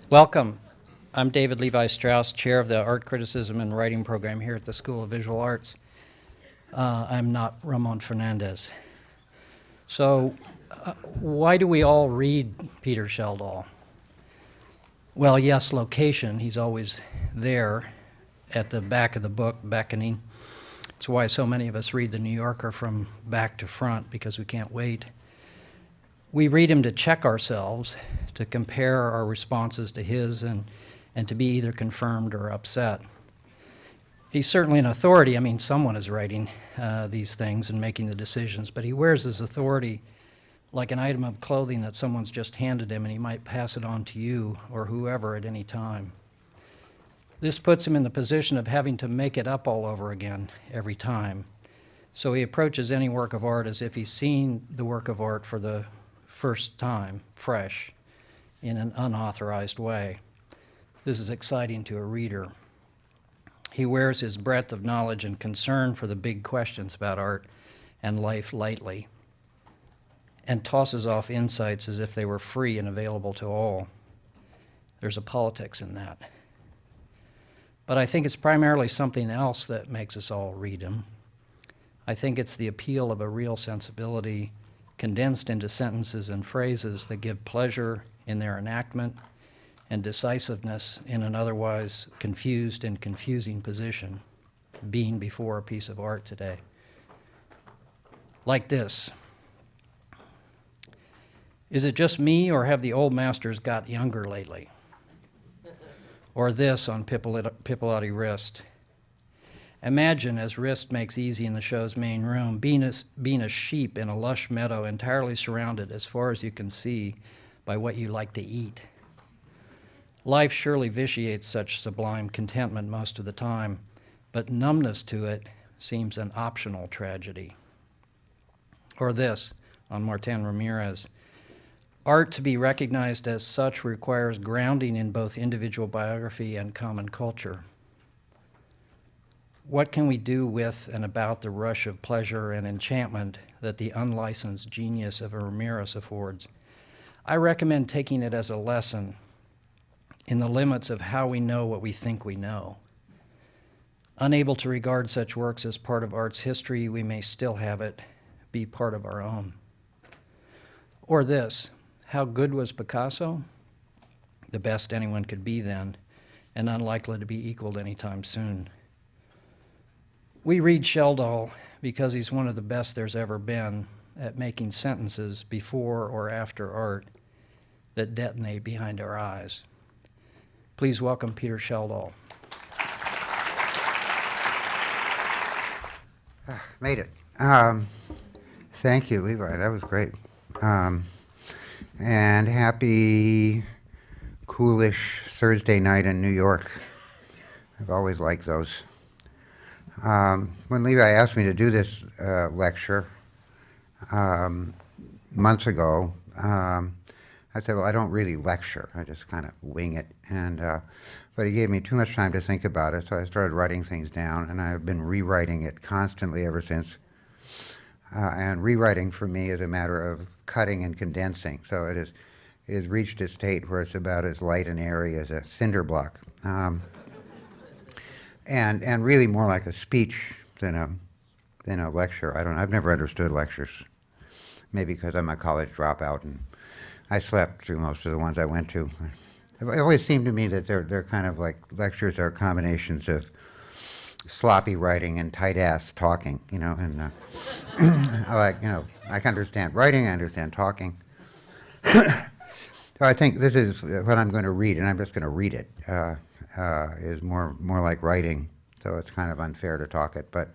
Welcome. I'm David Levi Strauss, chair of the Art Criticism and Writing program here at the School of Visual Arts. I'm not Ramon Fernandez. So, why do we all read Peter Schjeldahl? Well, yes, location. He's always there at the back of the book, beckoning. It's why so many of us read The New Yorker from back to front, because we can't wait. We read him to check ourselves, to compare our responses to his, and to be either confirmed or upset. He's certainly an authority. I mean, someone is writing these things and making the decisions, but he wears his authority like an item of clothing that someone's just handed him, and he might pass it on to you or whoever at any time. This puts him in the position of having to make it up all over again every time. So he approaches any work of art as if he's seen the work of art for the first time, fresh, in an unauthorized way. This is exciting to a reader. He wears his breadth of knowledge and concern for the big questions about art and life lightly, and tosses off insights as if they were free and available to all. There's a politics in that. But I think it's primarily something else that makes us all read him. I think it's the appeal of a real sensibility condensed into sentences and phrases that give pleasure in their enactment and decisiveness in an otherwise confused and confusing position, being before a piece of art today. Like this. Is it just me, or have the old masters got younger lately? Or this on Pipilotti Wrist. Imagine, as Wrist makes easy in the show's main room, being a sheep in a lush meadow entirely surrounded as far as you can see by what you like to eat. Life surely vitiates such sublime contentment most of the time, but numbness to it seems an optional tragedy. Or this, on Martin Ramirez. Art to be recognized as such requires grounding in both individual biography and common culture. What can we do with and about the rush of pleasure and enchantment that the unlicensed genius of a Ramirez affords? I recommend taking it as a lesson in the limits of how we know what we think we know. Unable to regard such works as part of art's history, we may still have it be part of our own. Or this, how good was Picasso? The best anyone could be then, and unlikely to be equaled anytime soon. We read Schjeldahl because he's one of the best there's ever been at making sentences before or after art that detonate behind our eyes. Please welcome Peter Schjeldahl. Made it. Thank you, Levi. That was great. And happy coolish Thursday night in New York. I've always liked those. When Levi asked me to do this lecture months ago, I said, well, I don't really lecture. I just kind of wing it. But he gave me too much time to think about it, so I started writing things down, and I've been rewriting it constantly ever since. And rewriting for me is a matter of cutting and condensing. So it has reached a state where it's about as light and airy as a cinder block. And really more like a speech than a lecture. I've never understood lectures. Maybe because I'm a college dropout and I slept through most of the ones I went to. It always seemed to me that they're kind of like lectures are combinations of sloppy writing and tight-ass talking, and I can understand writing, I understand talking. So I think this is what I'm going to read, and I'm just going to read it, is more like writing, so it's kind of unfair to talk it. But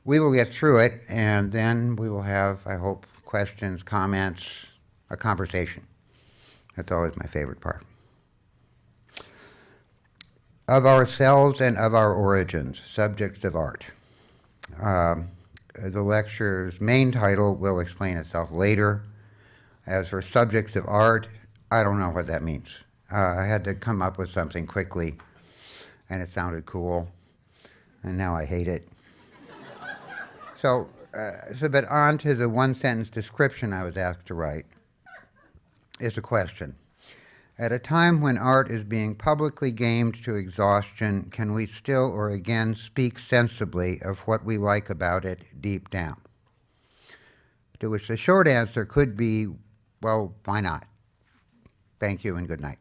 we will get through it, and then we will have, I hope, questions, comments, a conversation. That's always my favorite part. Of ourselves and of our origins, subjects of art. The lecture's main title will explain itself later. As for subjects of art, I don't know what that means. I had to come up with something quickly, and it sounded cool, and now I hate it. But on to the one-sentence description I was asked to write is a question. At a time when art is being publicly gamed to exhaustion, can we still or again speak sensibly of what we like about it deep down? To which the short answer could be, well, why not? Thank you and good night.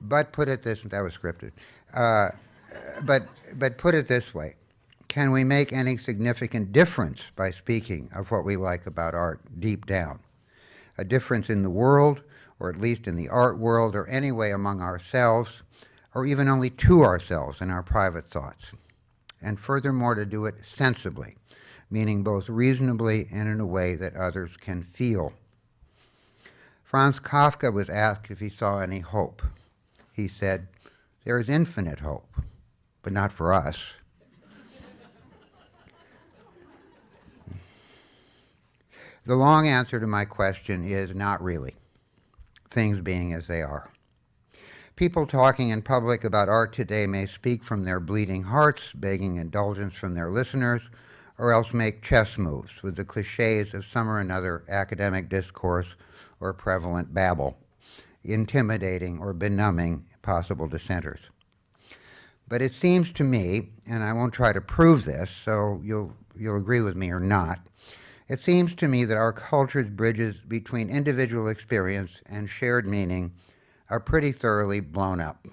But put it this, that was scripted. But put it this way, can we make any significant difference by speaking of what we like about art deep down? A difference in the world, or at least in the art world, or anyway among ourselves, or even only to ourselves in our private thoughts. And furthermore, to do it sensibly, meaning both reasonably and in a way that others can feel. Franz Kafka was asked if he saw any hope. He said, "There is infinite hope, but not for us." The long answer to my question is not really, things being as they are. People talking in public about art today may speak from their bleeding hearts, begging indulgence from their listeners, or else make chess moves with the cliches of some or another academic discourse or prevalent babble, intimidating or benumbing possible dissenters. But it seems to me, and I won't try to prove this, so you'll agree with me or not, it seems to me that our culture's bridges between individual experience and shared meaning are pretty thoroughly blown up.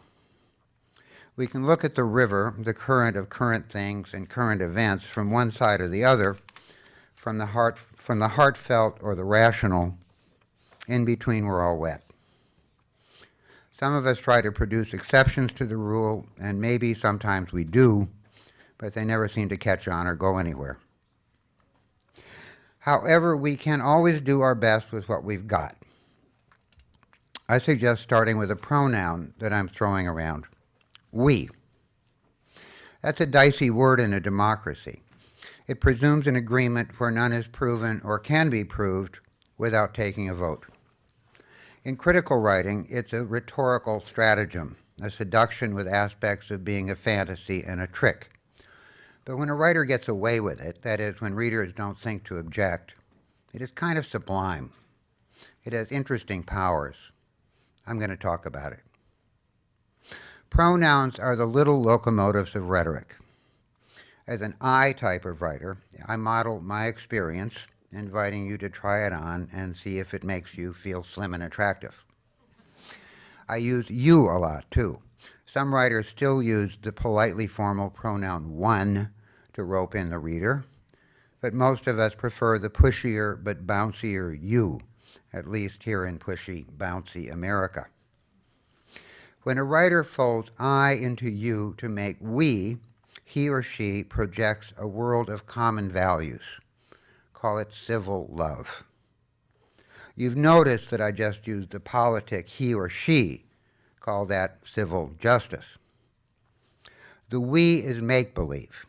We can look at the river, the current of current things and current events from one side or the other, from the heartfelt or the rational. In between, we're all wet. Some of us try to produce exceptions to the rule, and maybe sometimes we do, but they never seem to catch on or go anywhere. However, we can always do our best with what we've got. I suggest starting with a pronoun that I'm throwing around, we. That's a dicey word in a democracy. It presumes an agreement where none is proven or can be proved without taking a vote. In critical writing, it's a rhetorical stratagem, a seduction with aspects of being a fantasy and a trick. But when a writer gets away with it, that is, when readers don't think to object, it is kind of sublime. It has interesting powers. I'm going to talk about it. Pronouns are the little locomotives of rhetoric. As an I type of writer, I model my experience, inviting you to try it on and see if it makes you feel slim and attractive. I use you a lot, too. Some writers still use the politely formal pronoun one to rope in the reader, but most of us prefer the pushier but bouncier you, at least here in pushy, bouncy America. When a writer folds I into you to make we, he or she projects a world of common values. Call it civil love. You've noticed that I just used the politic he or she. Call that civil justice. The we is make-believe.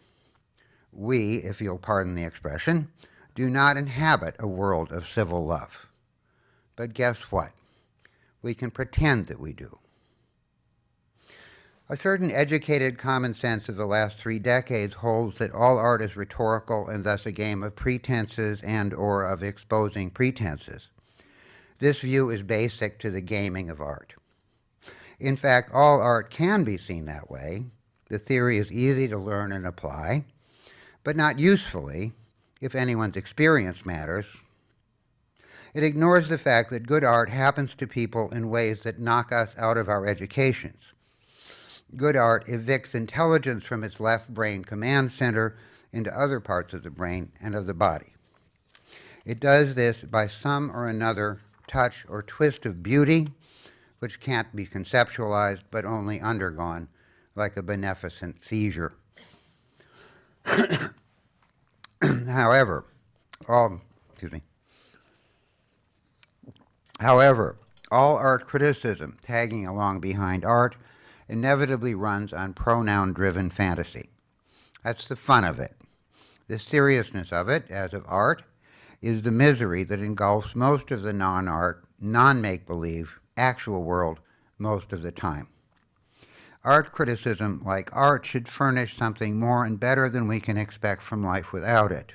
We, if you'll pardon the expression, do not inhabit a world of civil love. But guess what? We can pretend that we do. A certain educated common sense of the last 3 decades holds that all art is rhetorical and thus a game of pretenses and or of exposing pretenses. This view is basic to the gaming of art. In fact, all art can be seen that way. The theory is easy to learn and apply, but not usefully if anyone's experience matters. It ignores the fact that good art happens to people in ways that knock us out of our educations. Good art evicts intelligence from its left brain command center into other parts of the brain and of the body. It does this by some or another touch or twist of beauty, which can't be conceptualized but only undergone, like a beneficent seizure. However, all art criticism tagging along behind art inevitably runs on pronoun-driven fantasy. That's the fun of it. The seriousness of it, as of art, is the misery that engulfs most of the non-art, non-make-believe, actual world most of the time. Art criticism, like art, should furnish something more and better than we can expect from life without it.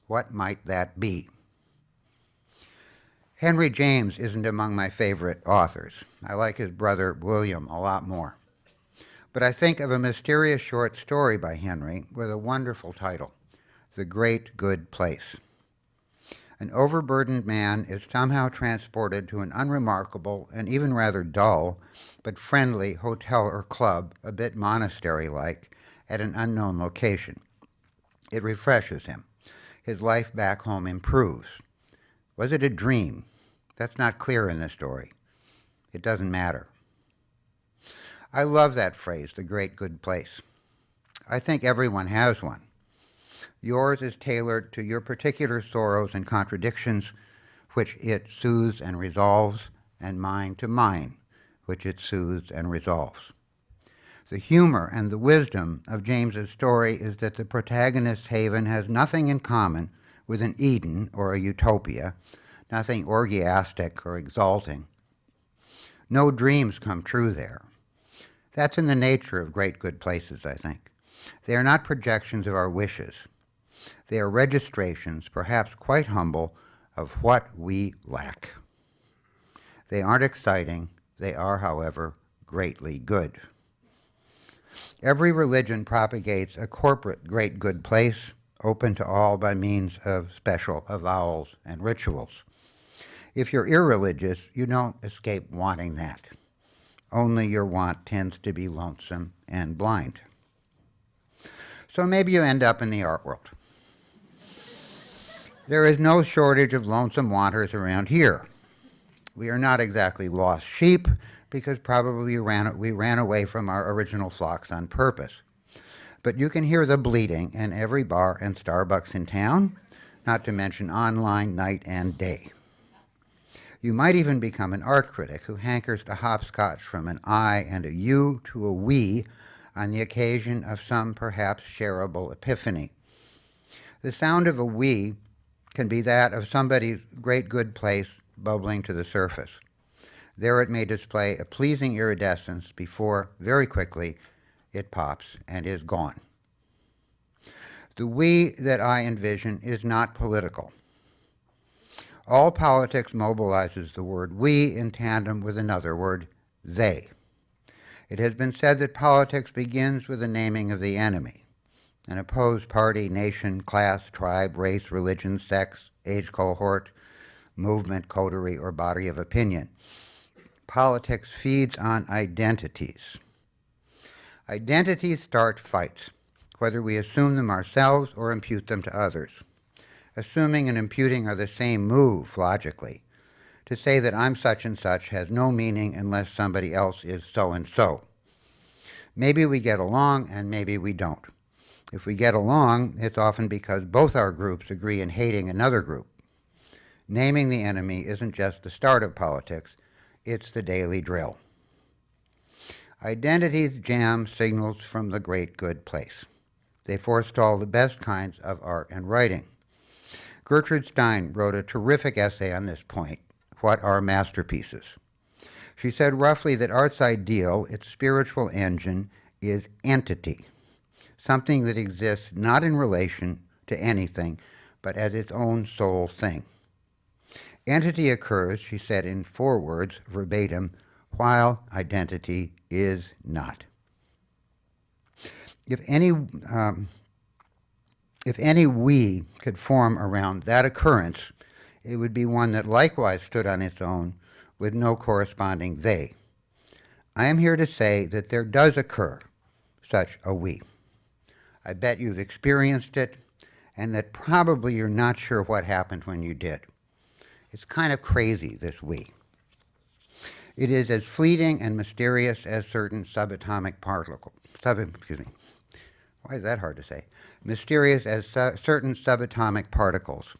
What might that be? Henry James isn't among my favorite authors. I like his brother William a lot more. But I think of a mysterious short story by Henry with a wonderful title, The Great Good Place. An overburdened man is somehow transported to an unremarkable and even rather dull but friendly hotel or club, a bit monastery-like, at an unknown location. It refreshes him. His life back home improves. Was it a dream? That's not clear in the story. It doesn't matter. I love that phrase, the great good place. I think everyone has one. Yours is tailored to your particular sorrows and contradictions, which it soothes and resolves, and mine to mine, which it soothes and resolves. The humor and the wisdom of James's story is that the protagonist's haven has nothing in common with an Eden or a utopia, nothing orgiastic or exalting. No dreams come true there. That's in the nature of great good places, I think. They are not projections of our wishes. They are registrations, perhaps quite humble, of what we lack. They aren't exciting. They are, however, greatly good. Every religion propagates a corporate great good place, open to all by means of special avowals and rituals. If you're irreligious, you don't escape wanting that. Only your want tends to be lonesome and blind. So maybe you end up in the art world. There is no shortage of lonesome wanters around here. We are not exactly lost sheep, because probably we ran away from our original flocks on purpose. But you can hear the bleating in every bar and Starbucks in town, not to mention online night and day. You might even become an art critic who hankers to hopscotch from an I and a you to a we on the occasion of some perhaps shareable epiphany. The sound of a we can be that of somebody's great good place bubbling to the surface. There it may display a pleasing iridescence before, very quickly, it pops and is gone. The we that I envision is not political. All politics mobilizes the word we in tandem with another word, they. It has been said that politics begins with the naming of the enemy, an opposed party, nation, class, tribe, race, religion, sex, age cohort, movement, coterie, or body of opinion. Politics feeds on identities. Identities start fights, whether we assume them ourselves or impute them to others. Assuming and imputing are the same move, logically. To say that I'm such and such has no meaning unless somebody else is so and so. Maybe we get along and maybe we don't. If we get along, it's often because both our groups agree in hating another group. Naming the enemy isn't just the start of politics, it's the daily drill. Identities jam signals from the great good place. They forestall the best kinds of art and writing. Gertrude Stein wrote a terrific essay on this point, What Are Masterpieces? She said roughly that art's ideal, its spiritual engine, is entity, something that exists not in relation to anything, but as its own sole thing. Entity occurs, she said in 4 words, verbatim, while identity is not. If any we could form around that occurrence, it would be one that likewise stood on its own with no corresponding they. I am here to say that there does occur such a we. I bet you've experienced it, and that probably you're not sure what happened when you did. It's kind of crazy, this we. It is as fleeting and mysterious as certain subatomic particles. Why is that hard to say? Mysterious as certain subatomic particles.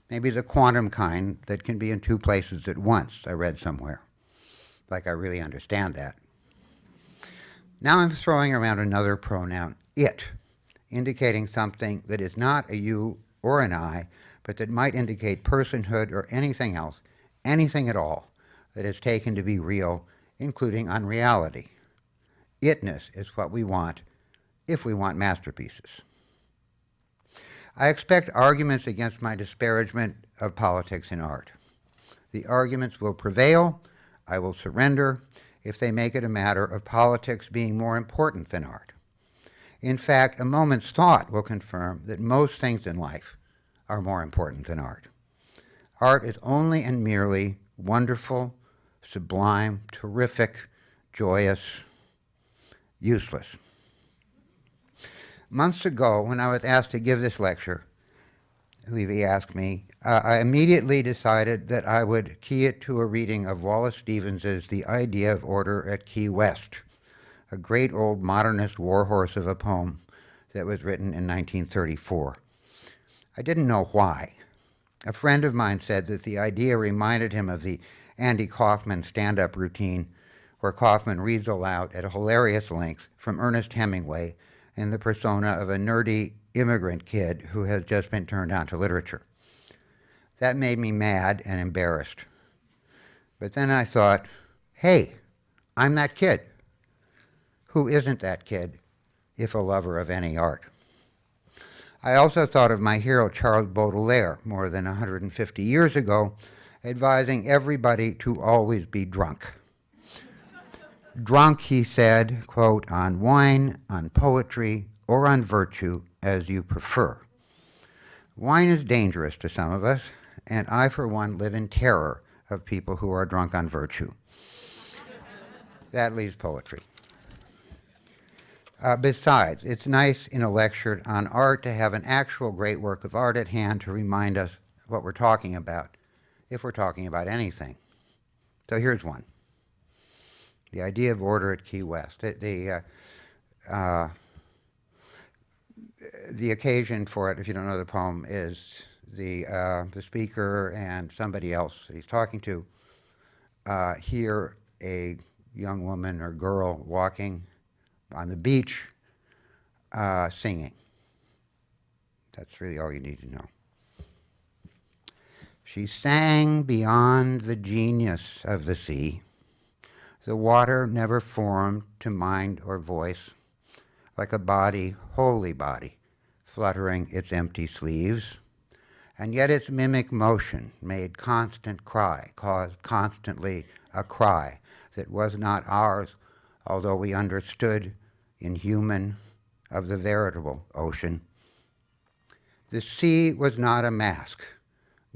Maybe the quantum kind that can be in 2 places at once, I read somewhere. Like I really understand that. Now I'm throwing around another pronoun, it, indicating something that is not a you or an I, but that might indicate personhood or anything else, anything at all, that is taken to be real, including unreality. Itness is what we want, if we want masterpieces. I expect arguments against my disparagement of politics in art. The arguments will prevail. I will surrender if they make it a matter of politics being more important than art. In fact, a moment's thought will confirm that most things in life are more important than art. Art is only and merely wonderful, sublime, terrific, joyous, useless. Months ago, when I was asked to give this lecture, Levy asked me, I immediately decided that I would key it to a reading of Wallace Stevens's The Idea of Order at Key West, a great old modernist warhorse of a poem that was written in 1934. I didn't know why. A friend of mine said that the idea reminded him of the Andy Kaufman stand-up routine where Kaufman reads aloud at a hilarious length from Ernest Hemingway in the persona of a nerdy immigrant kid who has just been turned on to literature. That made me mad and embarrassed. But then I thought, hey, I'm that kid. Who isn't that kid, if a lover of any art? I also thought of my hero Charles Baudelaire more than 150 years ago, advising everybody to always be drunk. Drunk, he said, quote, on wine, on poetry, or on virtue, as you prefer. Wine is dangerous to some of us, and I, for one, live in terror of people who are drunk on virtue. That leaves poetry. Besides, it's nice in a lecture on art to have an actual great work of art at hand to remind us what we're talking about, if we're talking about anything. So here's one. The Idea of Order at Key West. The occasion for it, if you don't know the poem, is the speaker and somebody else that he's talking to hear a young woman or girl walking on the beach singing. That's really all you need to know. She sang beyond the genius of the sea. The water never formed to mind or voice, like a body, holy body, fluttering its empty sleeves. And yet its mimic motion made constant cry, caused constantly a cry that was not ours, although we understood inhuman of the veritable ocean. The sea was not a mask,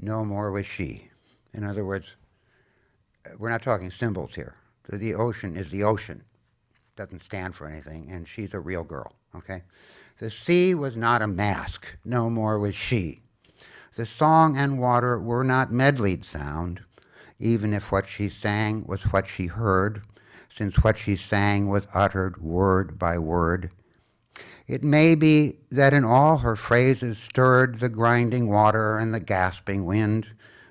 no more was she. In other words, we're not talking symbols here. The ocean is the ocean. Doesn't stand for anything, and she's a real girl, okay? The sea was not a mask, no more was she. The song and water were not medleyed sound, even if what she sang was what she heard, since what she sang was uttered word by word. It may be that in all her phrases stirred the grinding water and the gasping wind,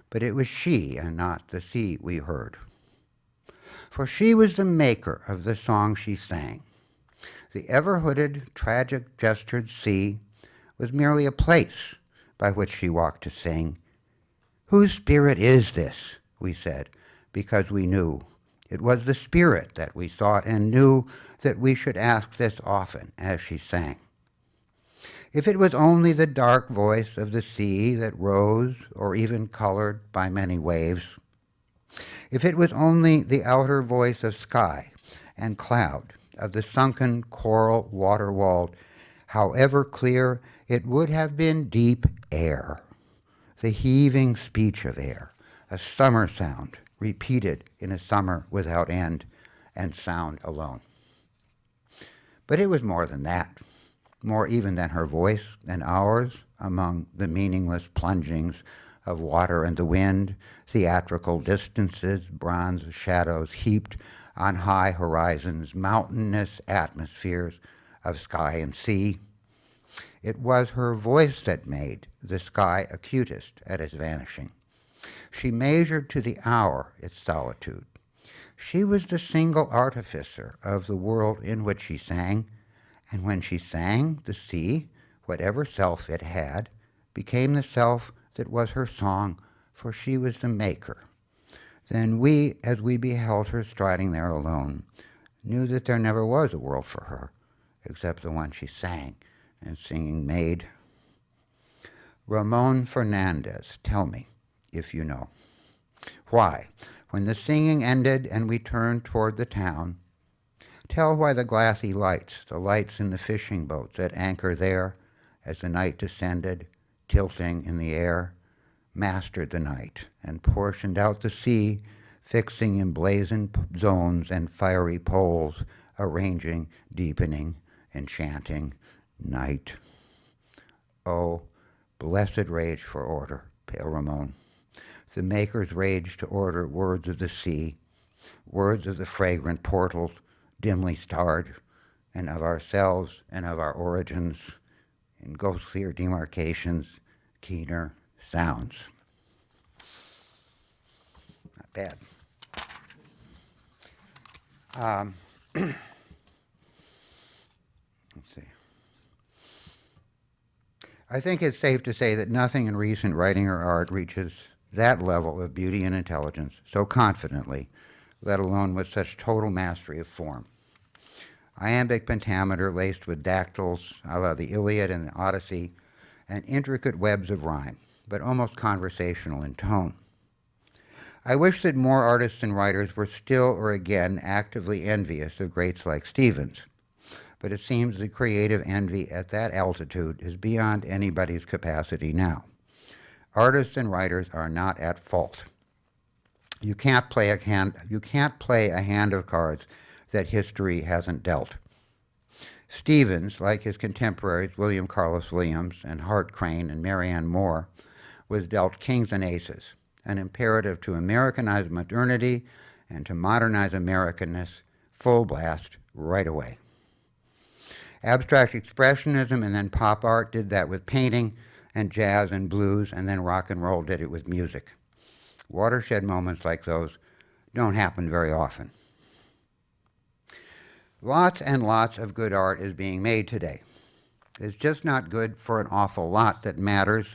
but it was she and not the sea we heard. For she was the maker of the song she sang. The ever-hooded, tragic-gestured sea was merely a place by which she walked to sing. Whose spirit is this, we said, because we knew. It was the spirit that we sought and knew that we should ask this often as she sang. If it was only the dark voice of the sea that rose or even colored by many waves, if it was only the outer voice of sky and cloud, of the sunken coral water-walled, however clear, it would have been deep air, the heaving speech of air, a summer sound repeated in a summer without end, and sound alone. But it was more than that, more even than her voice and ours among the meaningless plungings of water and the wind, theatrical distances, bronze shadows heaped on high horizons, mountainous atmospheres of sky and sea. It was her voice that made the sky acutest at its vanishing. She measured to the hour its solitude. She was the single artificer of the world in which she sang, and when she sang, the sea, whatever self it had, became the self that was her song, for she was the maker. Then we, as we beheld her striding there alone, knew that there never was a world for her, except the one she sang and singing made. Ramon Fernandez, tell me if you know. Why? When the singing ended and we turned toward the town, tell why the glassy lights, the lights in the fishing boats at anchor there, as the night descended, tilting in the air, mastered the night and portioned out the sea, fixing emblazoned zones and fiery poles, arranging, deepening, enchanting night. Oh, blessed rage for order, pale Ramon. The maker's rage to order words of the sea, words of the fragrant portals, dimly starred, and of ourselves and of our origins, in ghostlier demarcations, keener sounds. Not bad. Let's see. I think it's safe to say that nothing in recent writing or art reaches that level of beauty and intelligence so confidently, let alone with such total mastery of form. Iambic pentameter laced with dactyls, a la the Iliad and the Odyssey, and intricate webs of rhyme, but almost conversational in tone. I wish that more artists and writers were still or again actively envious of greats like Stevens, but it seems the creative envy at that altitude is beyond anybody's capacity now. Artists and writers are not at fault. You can't play a hand of cards that history hasn't dealt. Stevens, like his contemporaries William Carlos Williams and Hart Crane and Marianne Moore, was dealt kings and aces, an imperative to Americanize modernity and to modernize Americanness, full blast, right away. Abstract expressionism and then pop art did that with painting, and jazz and blues, and then rock and roll did it with music. Watershed moments like those don't happen very often. Lots and lots of good art is being made today. It's just not good for an awful lot that matters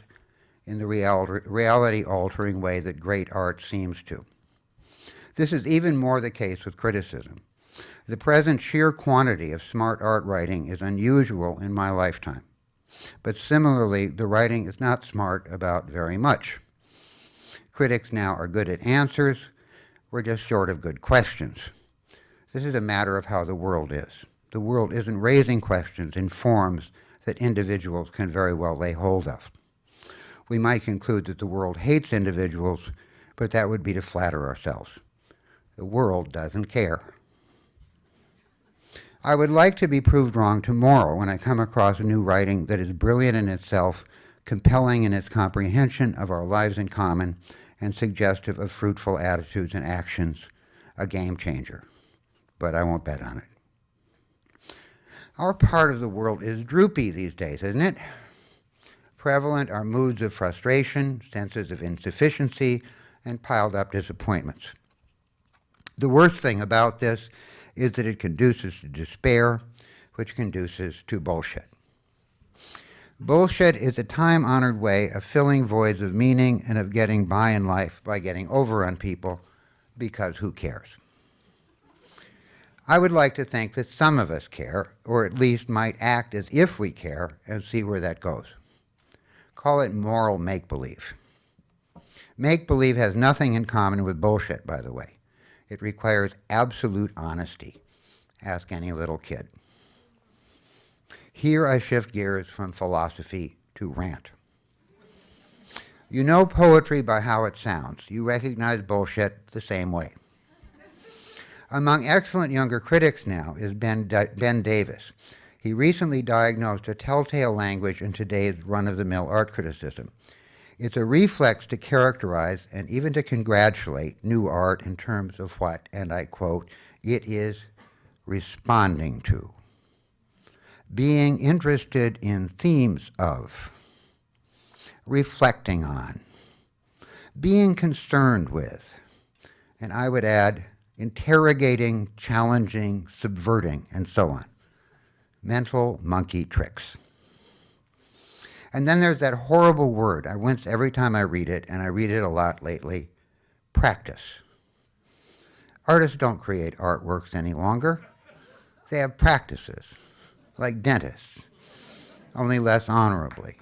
in the reality-altering way that great art seems to. This is even more the case with criticism. The present sheer quantity of smart art writing is unusual in my lifetime. But similarly, the writing is not smart about very much. Critics now are good at answers. We're just short of good questions. This is a matter of how the world is. The world isn't raising questions in forms that individuals can very well lay hold of. We might conclude that the world hates individuals, but that would be to flatter ourselves. The world doesn't care. I would like to be proved wrong tomorrow when I come across a new writing that is brilliant in itself, compelling in its comprehension of our lives in common, and suggestive of fruitful attitudes and actions, a game changer. But I won't bet on it. Our part of the world is droopy these days, isn't it? Prevalent are moods of frustration, senses of insufficiency, and piled up disappointments. The worst thing about this is that it conduces to despair, which conduces to bullshit. Bullshit is a time-honored way of filling voids of meaning and of getting by in life by getting over on people, because who cares? I would like to think that some of us care, or at least might act as if we care, and see where that goes. Call it moral make-believe. Make-believe has nothing in common with bullshit, by the way. It requires absolute honesty. Ask any little kid. Here I shift gears from philosophy to rant. You know poetry by how it sounds. You recognize bullshit the same way. Among excellent younger critics now is Ben Davis. He recently diagnosed a telltale language in today's run-of-the-mill art criticism. It's a reflex to characterize and even to congratulate new art in terms of what, and I quote, it is responding to, being interested in themes of, reflecting on, being concerned with, and I would add, interrogating, challenging, subverting, and so on. Mental monkey tricks. And then there's that horrible word. I wince every time I read it, and I read it a lot lately, practice. Artists don't create artworks any longer. They have practices, like dentists, only less honorably,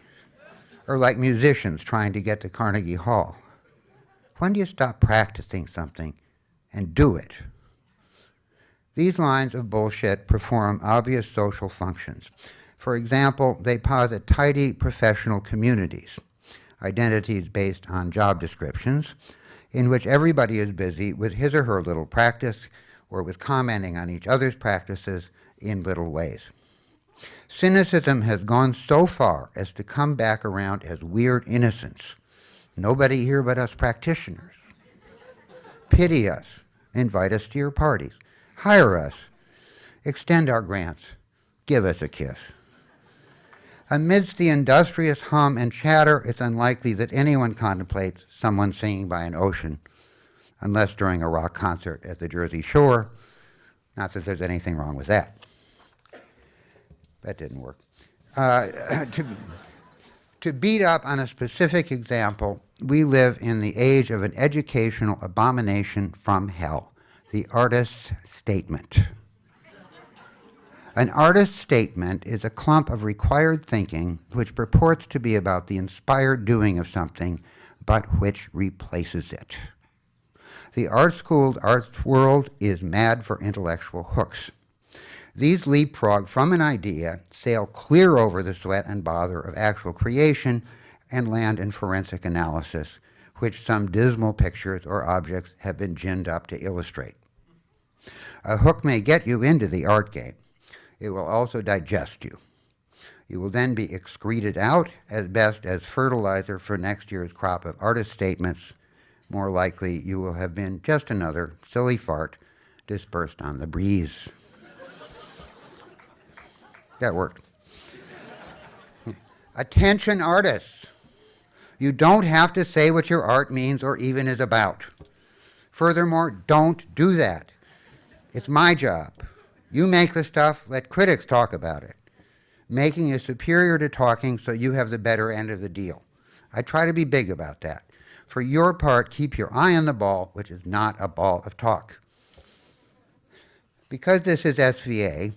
or like musicians trying to get to Carnegie Hall. When do you stop practicing something and do it? These lines of bullshit perform obvious social functions. For example, they posit tidy professional communities, identities based on job descriptions, in which everybody is busy with his or her little practice or with commenting on each other's practices in little ways. Cynicism has gone so far as to come back around as weird innocence. Nobody here but us practitioners. Pity us, invite us to your parties, hire us, extend our grants, give us a kiss. Amidst the industrious hum and chatter, it's unlikely that anyone contemplates someone singing by an ocean, unless during a rock concert at the Jersey Shore. Not that there's anything wrong with that. That didn't work. To beat up on a specific example, we live in the age of an educational abomination from hell, the artist's statement. An artist's statement is a clump of required thinking which purports to be about the inspired doing of something, but which replaces it. The art-schooled arts world is mad for intellectual hooks. These leapfrog from an idea, sail clear over the sweat and bother of actual creation, and land in forensic analysis, which some dismal pictures or objects have been ginned up to illustrate. A hook may get you into the art game. It will also digest you. You will then be excreted out as best as fertilizer for next year's crop of artist statements. More likely, you will have been just another silly fart dispersed on the breeze. That worked. Attention artists. You don't have to say what your art means or even is about. Furthermore, don't do that. It's my job. You make the stuff, let critics talk about it. Making is superior to talking, so you have the better end of the deal. I try to be big about that. For your part, keep your eye on the ball, which is not a ball of talk. Because this is SVA,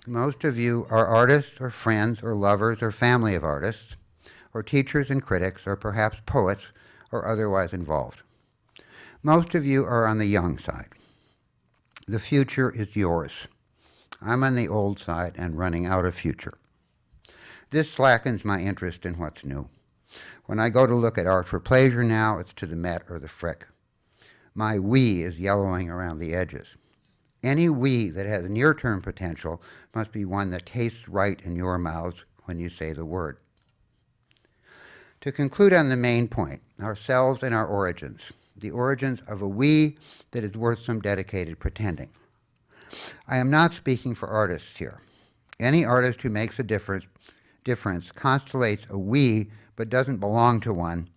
most of you are artists or friends or lovers or family of artists, or teachers and critics, or perhaps poets, or otherwise involved. Most of you are on the young side. The future is yours. I'm on the old side and running out of future. This slackens my interest in what's new. When I go to look at art for pleasure now, it's to the Met or the Frick. My we is yellowing around the edges. Any we that has near-term potential must be one that tastes right in your mouths when you say the word. To conclude on the main point, ourselves and our origins, the origins of a we that is worth some dedicated pretending. I am not speaking for artists here. Any artist who makes a difference constellates a we but doesn't belong to one,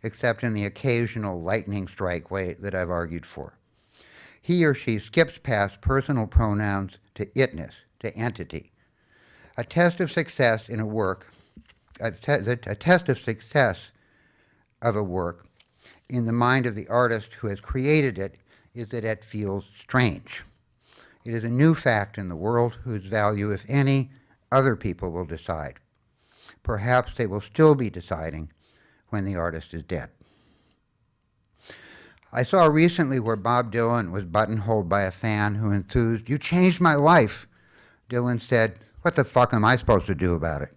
except in the occasional lightning strike way that I've argued for. He or she skips past personal pronouns to itness, to entity. A test of success in a work, a test of success of a work in the mind of the artist who has created it is that it feels strange. It is a new fact in the world whose value, if any, other people will decide. Perhaps they will still be deciding when the artist is dead. I saw recently where Bob Dylan was buttonholed by a fan who enthused, "You changed my life." Dylan said, "What the fuck am I supposed to do about it?"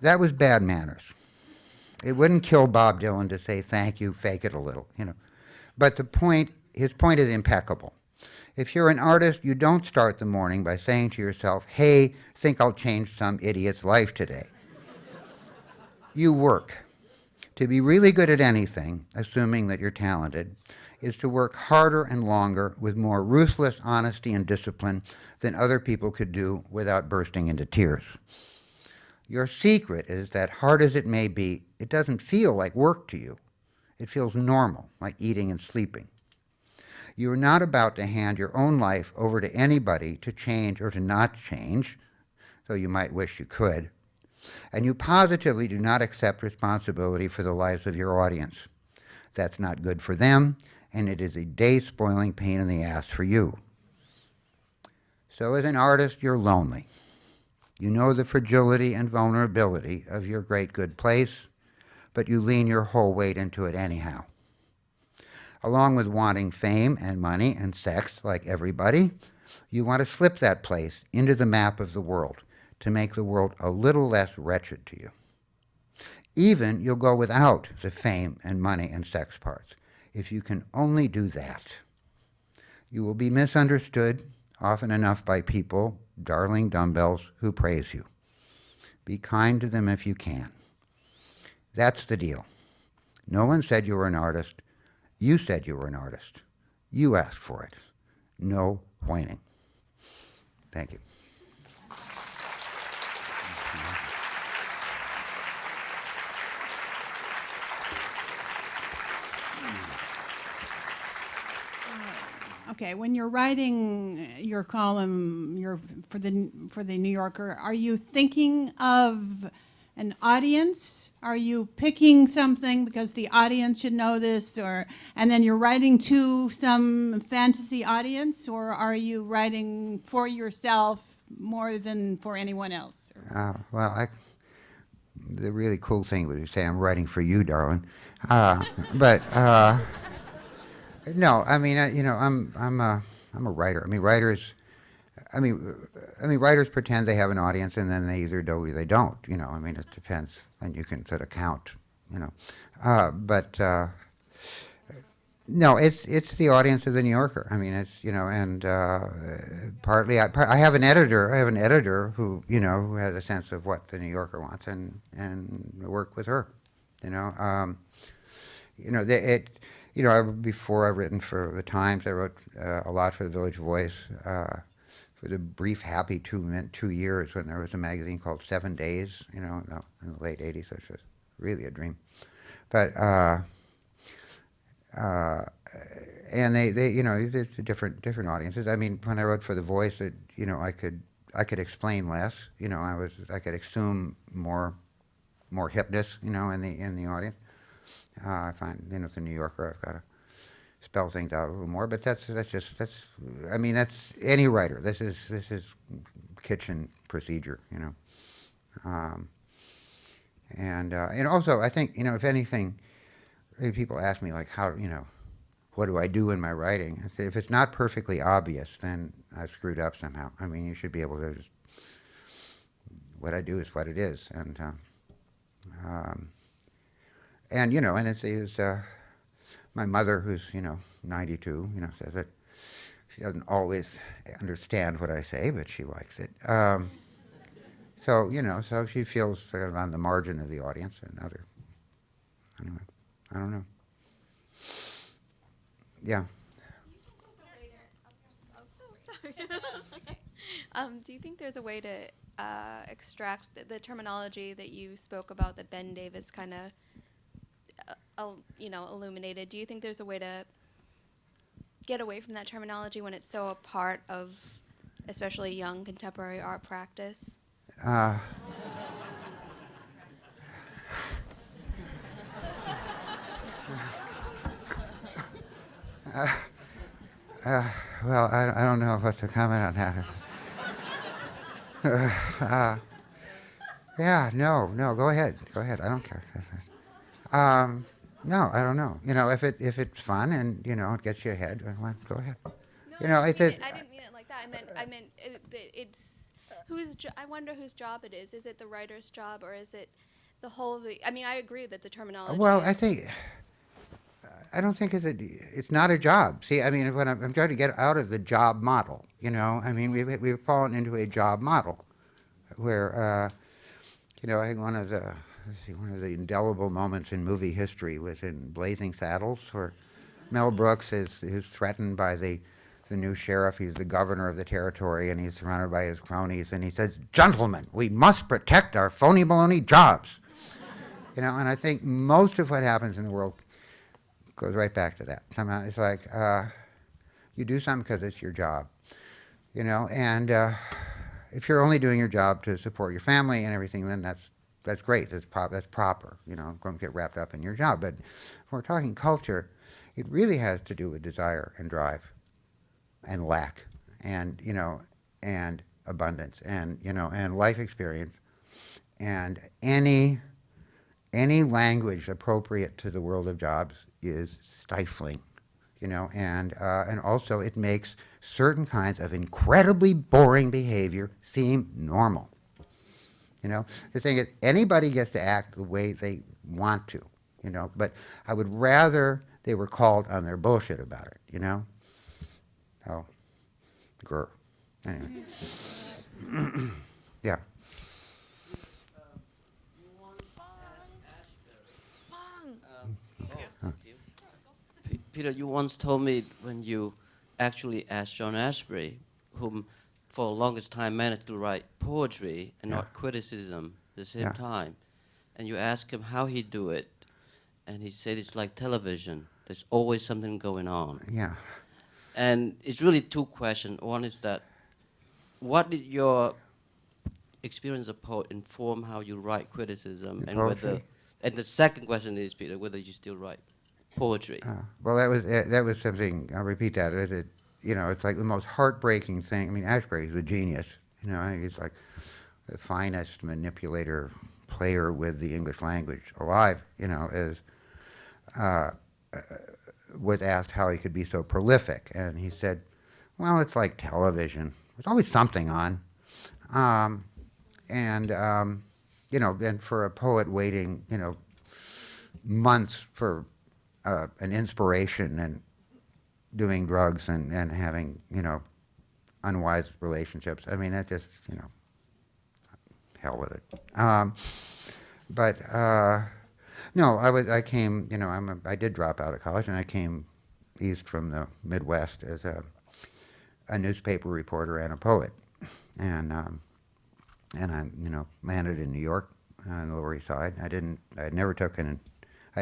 That was bad manners. It wouldn't kill Bob Dylan to say thank you, fake it a little, But his point is impeccable. If you're an artist, you don't start the morning by saying to yourself, "Hey, think I'll change some idiot's life today." You work. To be really good at anything, assuming that you're talented, is to work harder and longer with more ruthless honesty and discipline than other people could do without bursting into tears. Your secret is that, hard as it may be, it doesn't feel like work to you. It feels normal, like eating and sleeping. You are not about to hand your own life over to anybody to change or to not change, though you might wish you could. And you positively do not accept responsibility for the lives of your audience. That's not good for them, and it is a day-spoiling pain in the ass for you. So as an artist, you're lonely. You know the fragility and vulnerability of your great good place. but you lean your whole weight into it anyhow. Along with wanting fame and money and sex like everybody, you want to slip that place into the map of the world to make the world a little less wretched to you. Even you'll go without the fame and money and sex parts. If you can only do that, you will be misunderstood often enough by people, darling dumbbells, who praise you. Be kind to them if you can. That's the deal. No one said you were an artist. You said you were an artist. You asked for it. No whining. Thank you. Okay, when you're writing your column, for the New Yorker, are you thinking of an audience? Are you picking something because the audience should know this, and then you're writing to some fantasy audience, or are you writing for yourself more than for anyone else? The really cool thing was you say, I'm writing for you, darling. No, I mean, I'm a writer. I mean, writers pretend they have an audience, and then they either do or they don't. I mean, it depends, and you can sort of count. No, it's the audience of the New Yorker. I mean, it's and partly I have an editor. I have an editor who who has a sense of what the New Yorker wants, and work with her. Before I've written for the Times, I wrote a lot for the Village Voice. For the brief, happy 2 years when there was a magazine called 7 Days, in the late '80s, which was really a dream. But and they it's different audiences. I mean, when I wrote for the Voice, I could explain less. I could assume more hipness, in the audience. I find, the New Yorker, I've got to spell things out a little more, but that's any writer. This is kitchen procedure, and also I think, if anything, if people ask me like how, what do I do in my writing? I say, if it's not perfectly obvious, then I've screwed up somehow. I mean, you should be able to just, what I do is what it is, and it's my mother, who's 92, says that she doesn't always understand what I say, but she likes it. So she feels sort of on the margin of the audience. Anyway, I don't know. Yeah. Do you think there's a way to extract the terminology that you spoke about, that Ben Davis kind of illuminated? Do you think there's a way to get away from that terminology when it's so a part of especially young contemporary art practice? Well, I don't know what to comment on that. Yeah, no, go ahead. I don't care. No, I don't know. If it's fun and it gets you ahead, well, go ahead. No, I didn't mean it like that. I meant it's I wonder whose job it is. Is it the writer's job, or is it the whole? I mean, I agree that the terminology. Well, I don't think it's not a job. See, I mean, when I'm trying to get out of the job model, I mean, we've fallen into a job model where, I think one of the indelible moments in movie history was in Blazing Saddles, where Mel Brooks is threatened by the new sheriff. He's the governor of the territory, and he's surrounded by his cronies, and he says, "Gentlemen, we must protect our phony baloney jobs." And I think most of what happens in the world goes right back to that. Somehow it's like you do something because it's your job, and if you're only doing your job to support your family and everything, then that's great. That's proper. Don't get wrapped up in your job. But when we're talking culture, it really has to do with desire and drive, and lack, and and abundance, and and life experience, and any any language appropriate to the world of jobs is stifling, and also it makes certain kinds of incredibly boring behavior seem normal. The thing is, anybody gets to act the way they want to, but I would rather they were called on their bullshit about it, Oh, grr. Anyway. Yeah. Peter, you once told me when you actually asked John Ashbery, whom for the longest time managed to write poetry and art criticism at the same time, and you asked him how he do it, and he said it's like television. There's always something going on. Yeah. And it's really two questions. One is that, what did your experience of poet inform how you write criticism, Your and poetry? and the second question is, Peter, whether you still write poetry. Well, that was something. I'll repeat that. It's like the most heartbreaking thing. I mean, Ashbery's a genius. He's like the finest manipulator, player with the English language alive. Was asked how he could be so prolific, and he said, "Well, it's like television. There's always something on." And for a poet waiting, months for an inspiration and doing drugs and having, unwise relationships. I mean, that just, hell with it. No, I came, I did drop out of college, and I came east from the Midwest as a newspaper reporter and a poet. And I, landed in New York on the Lower East Side. I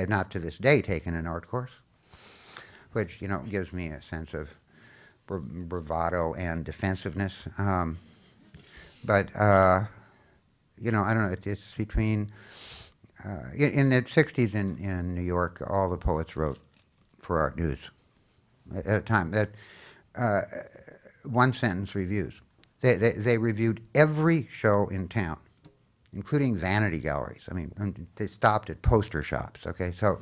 had not to this day taken an art course, which, gives me a sense of bravado and defensiveness. I don't know, it's between, in the 60s in New York, all the poets wrote for ARTnews at a time. That one-sentence reviews. They reviewed every show in town, including vanity galleries. I mean, they stopped at poster shops, okay? So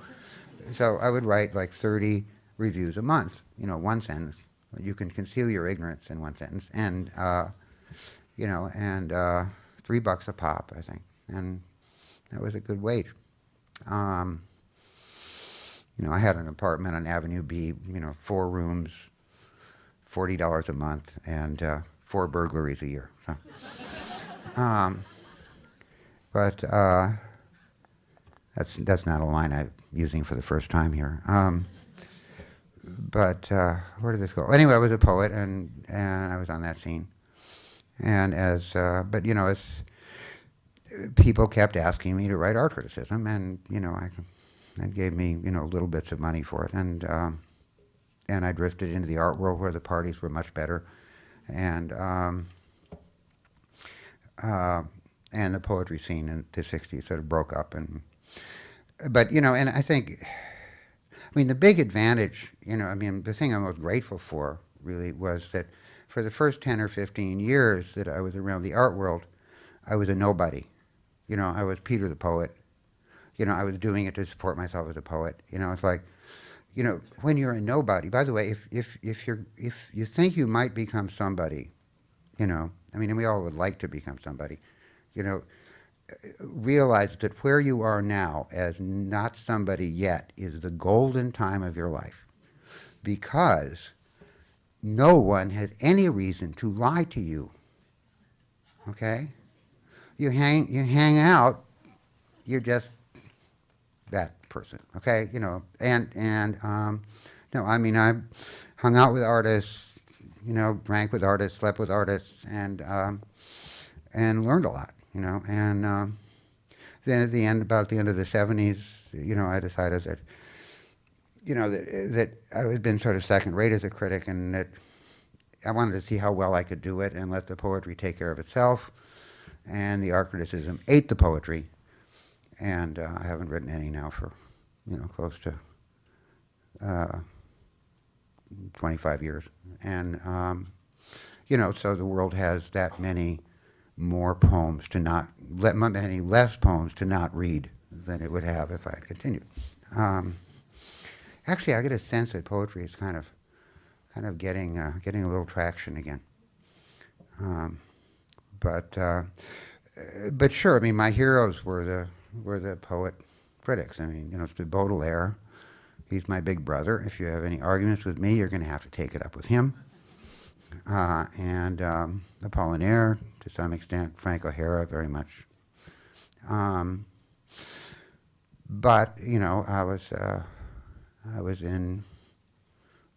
I would write like 30 reviews a month, one sentence. You can conceal your ignorance in one sentence, and $3 a pop, I think, and that was a good wage. I had an apartment on Avenue B, 4 rooms, $40 a month, and 4 burglaries a year. So. But that's not a line I'm using for the first time here. But where did this go? Anyway, I was a poet, and I was on that scene. And as people kept asking me to write art criticism, and that gave me little bits of money for it, and I drifted into the art world where the parties were much better, and the poetry scene in the 60s sort of broke up, but and I think, the big advantage, the thing I'm most grateful for really was that for the first 10 or 15 years that I was around the art world, I was a nobody. I was Peter the poet. I was doing it to support myself as a poet. It's like, when you're a nobody. By the way, if you think you might become somebody, and we all would like to become somebody, realize that where you are now as not somebody yet is the golden time of your life, because no one has any reason to lie to you. Okay? You hang out, you're just that person. Okay? No, I hung out with artists, drank with artists, slept with artists, and learned a lot, and then about the end of the 70s, I decided that, that I had been sort of second rate as a critic, and that I wanted to see how well I could do it and let the poetry take care of itself, and the art criticism ate the poetry, and I haven't written any now for, close to 25 years, and so the world has that many more poems to not, many less poems to not read than it would have if I had continued. Actually, I get a sense that poetry is kind of getting a little traction again. But sure, I mean, my heroes were the poet critics. I mean, it's the Baudelaire. He's my big brother. If you have any arguments with me, you're going to have to take it up with him. And Apollinaire, to some extent, Frank O'Hara, very much. But I was in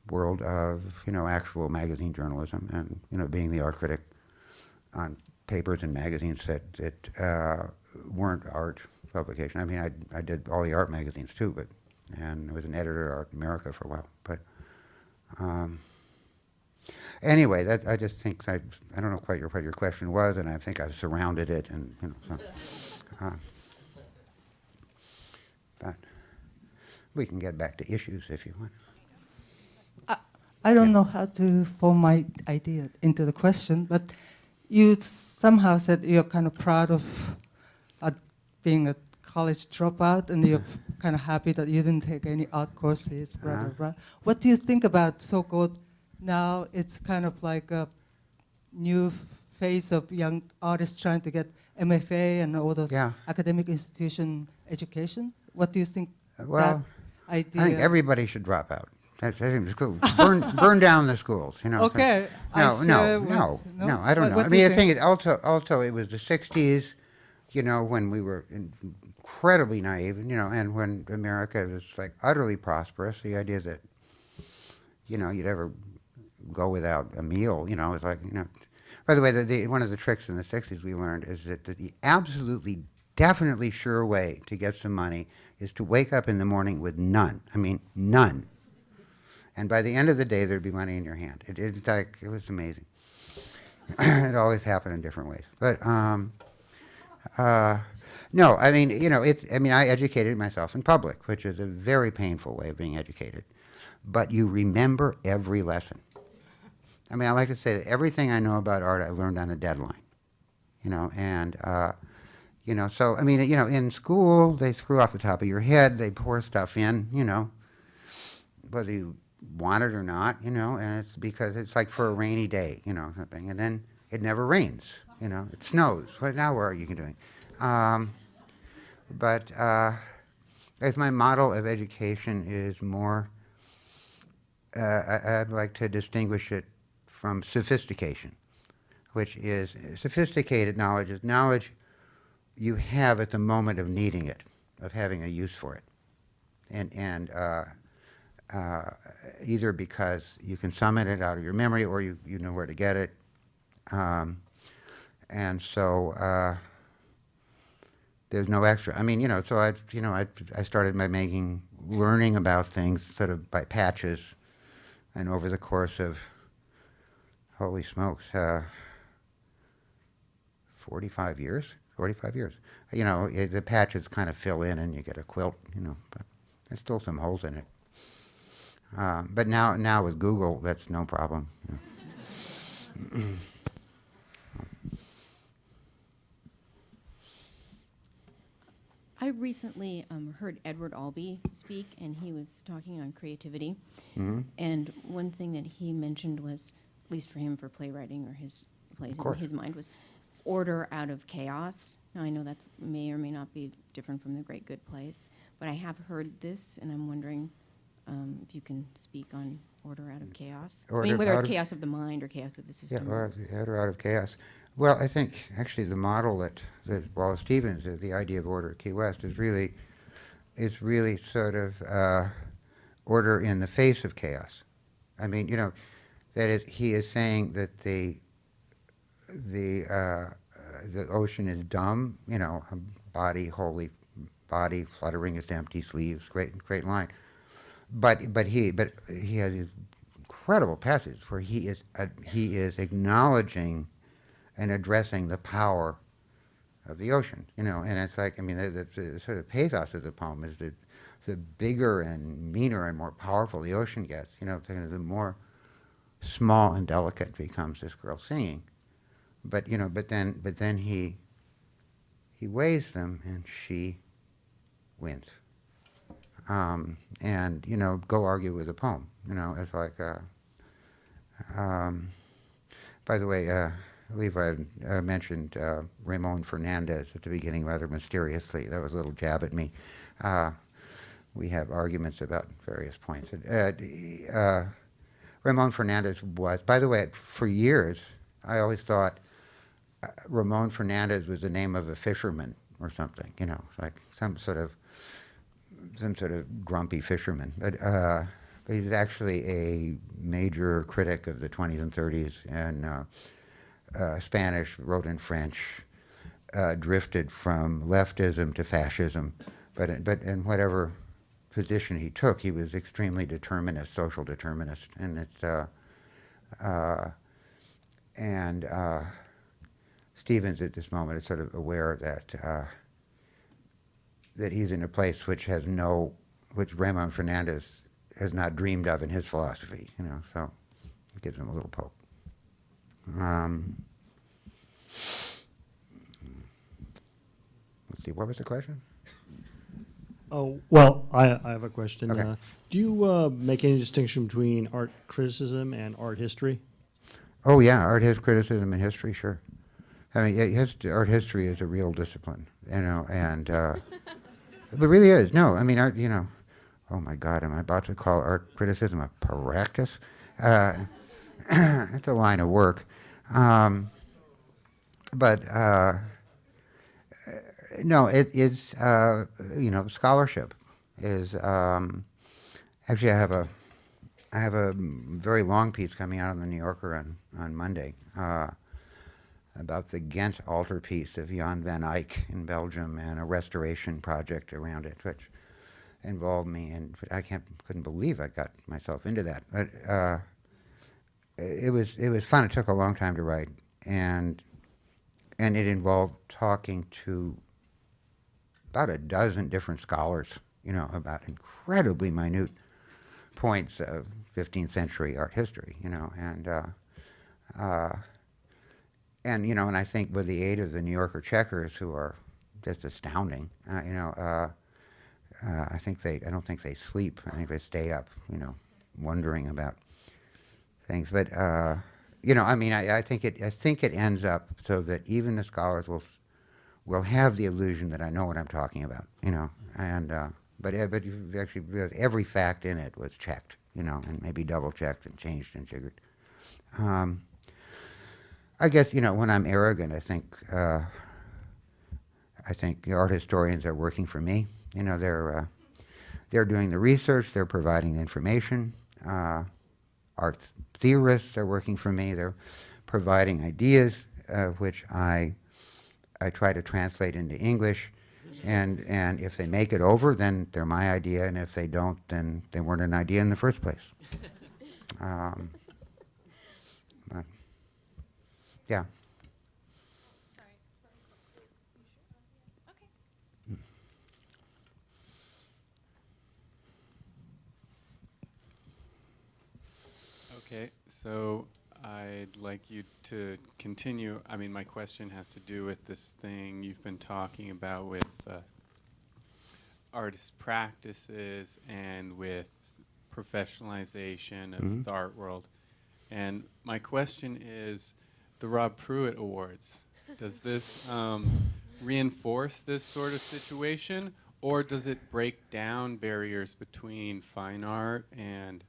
world of actual magazine journalism, and being the art critic on papers and magazines that weren't art publication. I mean, I did all the art magazines too, and I was an editor at Art America for a while. But anyway, I just think I don't know quite what your question was, and I think I've surrounded it, and but we can get back to issues if you want. I don't know how to form my idea into the question, but you somehow said you're kind of proud of being a college dropout, and you're kind of happy that you didn't take any art courses, blah, blah, blah. What do you think about so-called now it's kind of like a new phase of young artists trying to get MFA and all those academic institution education? What do you think Well, that idea? I think everybody should drop out. I think the school burn down the schools. Okay. No, I don't know. I mean, the thing is, also it was the '60s, when we were incredibly naive, and when America was like utterly prosperous. The idea that, you'd ever go without a meal, is like, By the way, one of the tricks in the '60s we learned is that the absolutely, definitely sure way to get some money is to wake up in the morning with none. I mean, none. And by the end of the day, there'd be money in your hand. It was amazing. It always happened in different ways. But no, I mean, I educated myself in public, which is a very painful way of being educated. But you remember every lesson. I mean, I like to say that everything I know about art I learned on a deadline. So I mean, in school they screw off the top of your head, they pour stuff in, whether you want it or not, and it's because it's like for a rainy day, something, and then it never rains, it snows. Well, now what are you doing? But as my model of education is more, I'd like to distinguish it from sophistication, which is sophisticated knowledge is knowledge you have at the moment of needing it, of having a use for it, and either because you can summon it out of your memory or you know where to get it, and so there's no extra. I mean, so I started by learning about things sort of by patches, and over the course of, holy smokes, 45 years. The patches kind of fill in and you get a quilt, but there's still some holes in it. But now with Google, that's no problem. I recently heard Edward Albee speak, and he was talking on creativity. Mm-hmm. And one thing that he mentioned was, at least for him, for playwriting or his plays in his mind, was order out of chaos. Now, I know that may or may not be different from The Great Good Place, but I have heard this, and I'm wondering if you can speak on order out of chaos. I mean, whether it's chaos of the mind or chaos of the system. Yeah, order out of chaos. Well, I think actually the model that Wallace Stevens, the idea of order at Key West, is really sort of order in the face of chaos. I mean, that is, he is saying that the ocean is dumb, a body, holy body, fluttering its empty sleeves, great line. But he has these incredible passages where he is acknowledging and addressing the power of the ocean, and it's like, I mean, the sort of pathos of the poem is that the bigger and meaner and more powerful the ocean gets, the more small and delicate becomes this girl singing. But then he weighs them, and she wins. And, you know, go argue with a poem. You know, it's like, by the way, Levi mentioned Ramon Fernandez at the beginning rather mysteriously. That was a little jab at me. We have arguments about various points. Ramon Fernandez was, by the way, for years, I always thought Ramon Fernandez was the name of a fisherman or something, you know, like some sort of grumpy fisherman. But he's actually a major critic of the 20s and 30s, and Spanish, wrote in French, drifted from leftism to fascism, but in whatever position he took, he was extremely determinist, social determinist, and it's Stevens at this moment is sort of aware that that he's in a place which Ramon Fernandez has not dreamed of in his philosophy, you know, so it gives him a little poke. Let's see, what was the question? Oh, well, I have a question. Okay. Do you make any distinction between art criticism and art history? Oh yeah, art criticism and history, sure. I mean, art history is a real discipline, you know, and it really is. No, I mean, art, you know, oh my God, am I about to call art criticism a practice? It's a line of work. But no, it's, you know, scholarship is, actually I have a very long piece coming out on the New Yorker on Monday, about the Ghent altarpiece of Jan van Eyck in Belgium and a restoration project around it, which involved me, and I couldn't believe I got myself into that. But it was fun. It took a long time to write, and it involved talking to about a dozen different scholars, you know, about incredibly minute points of 15th century art history, you know, and you know, and I think with the aid of the New Yorker checkers, who are just astounding, you know, I don't think they sleep. I think they stay up, you know, wondering about things. But you know, I mean, I think it ends up so that even the scholars will have the illusion that I know what I'm talking about, you know, and but you've actually realized every fact in it was checked, you know, and maybe double checked and changed and jiggered. I guess, you know, when I'm arrogant, I think the art historians are working for me. You know, they're doing the research, they're providing the information. Art theorists are working for me. They're providing ideas, which I try to translate into English. And if they make it over, then they're my idea, and if they don't, then they weren't an idea in the first place. Yeah. Okay, so I'd like you to continue. I mean, my question has to do with this thing you've been talking about with artist practices and with professionalization of the art world. And my question is, the Rob Pruitt Awards, does this reinforce this sort of situation, or does it break down barriers between fine art and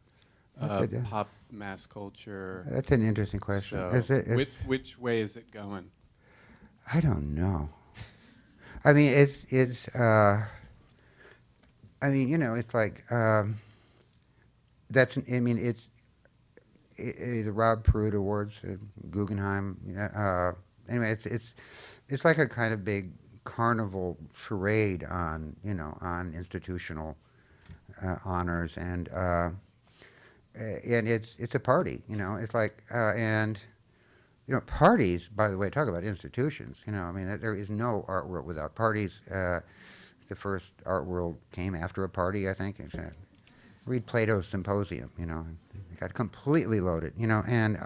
pop mass culture? That's an interesting question. So which way is it going? I don't know. I mean, it's I mean, you know, it's like, that's, I mean, it's the Rob Pruitt Awards, Guggenheim, anyway, it's like a kind of big carnival charade on, you know, on institutional honors, and it's a party, you know, it's like, and, you know, parties, by the way, talk about institutions, you know, I mean, there is no art world without parties. The first art world came after a party, I think. Read Plato's Symposium, you know, it got completely loaded, you know, and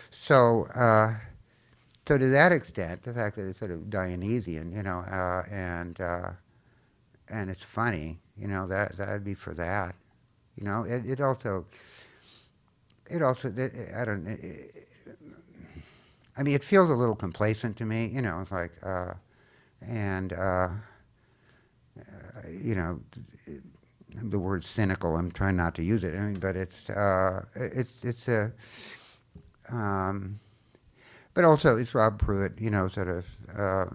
so so to that extent, the fact that it's sort of Dionysian, and it's funny, that'd be for that. It also, I don't, I mean, it feels a little complacent to me, it's like, the word cynical, I'm trying not to use it, but but also it's Rob Pruitt, sort of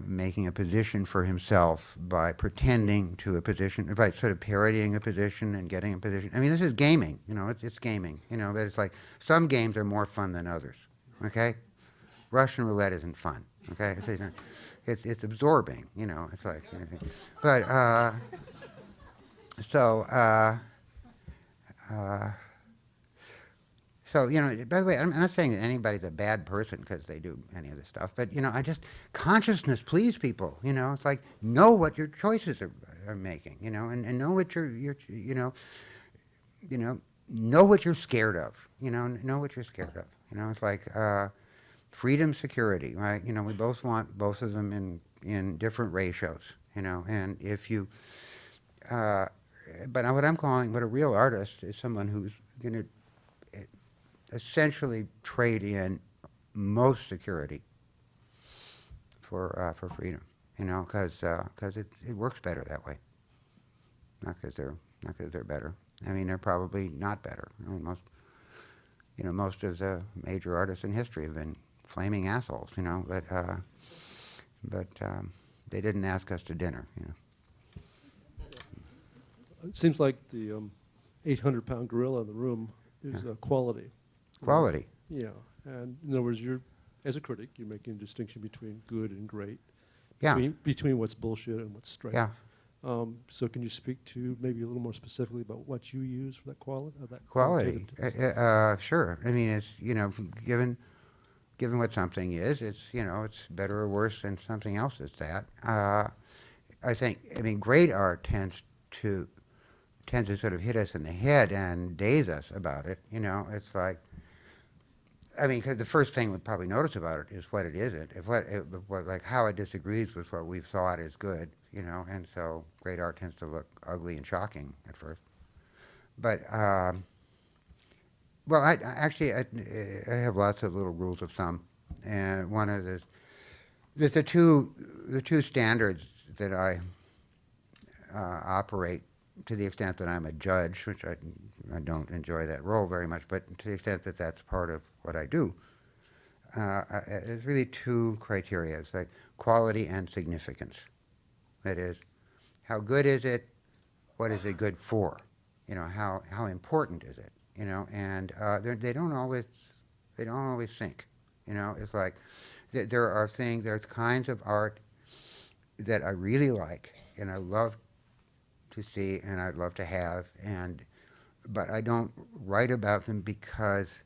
making a position for himself by pretending to a position, by sort of parodying a position and getting a position. I mean, this is gaming, it's gaming, that it's like some games are more fun than others, okay? Russian roulette isn't fun, okay? It's absorbing, it's like, but, so, by the way, I'm not saying that anybody's a bad person because they do any of this stuff, but, consciousness, please, people, it's like, know what your choices are making, and know what know what you're scared of, know what you're scared of, it's like, freedom, security, right? We both want both of them in different ratios, and if you, but what a real artist is someone who's going to essentially trade in most security for freedom, because it works better that way. Not because they're better. I mean, they're probably not better. I mean, most of the major artists in history have been flaming assholes, but they didn't ask us to dinner, It seems like the 800-pound gorilla in the room is quality. Quality. Yeah, and in other words, as a critic, you're making a distinction between good and great. Yeah. Between what's bullshit and what's straight. Yeah. So can you speak to maybe a little more specifically about what you use for that quality? Quality. Sure. I mean, it's given what something is, it's it's better or worse than something else that's that. I think great art tends to sort of hit us in the head and daze us about it. It's like, because the first thing we'd probably notice about it is what it isn't, like how it disagrees with what we've thought is good, and so great art tends to look ugly and shocking at first. But, well, I have lots of little rules of thumb, and one of the two standards that I operate to the extent that I'm a judge, which I don't enjoy that role very much, but to the extent that that's part of what I do, there's really two criteria. It's like quality and significance. That is, how good is it? What is it good for? How important is it? And they don't always sync. It's like there's kinds of art that I really like and I love to see and I'd love to have, but I don't write about them because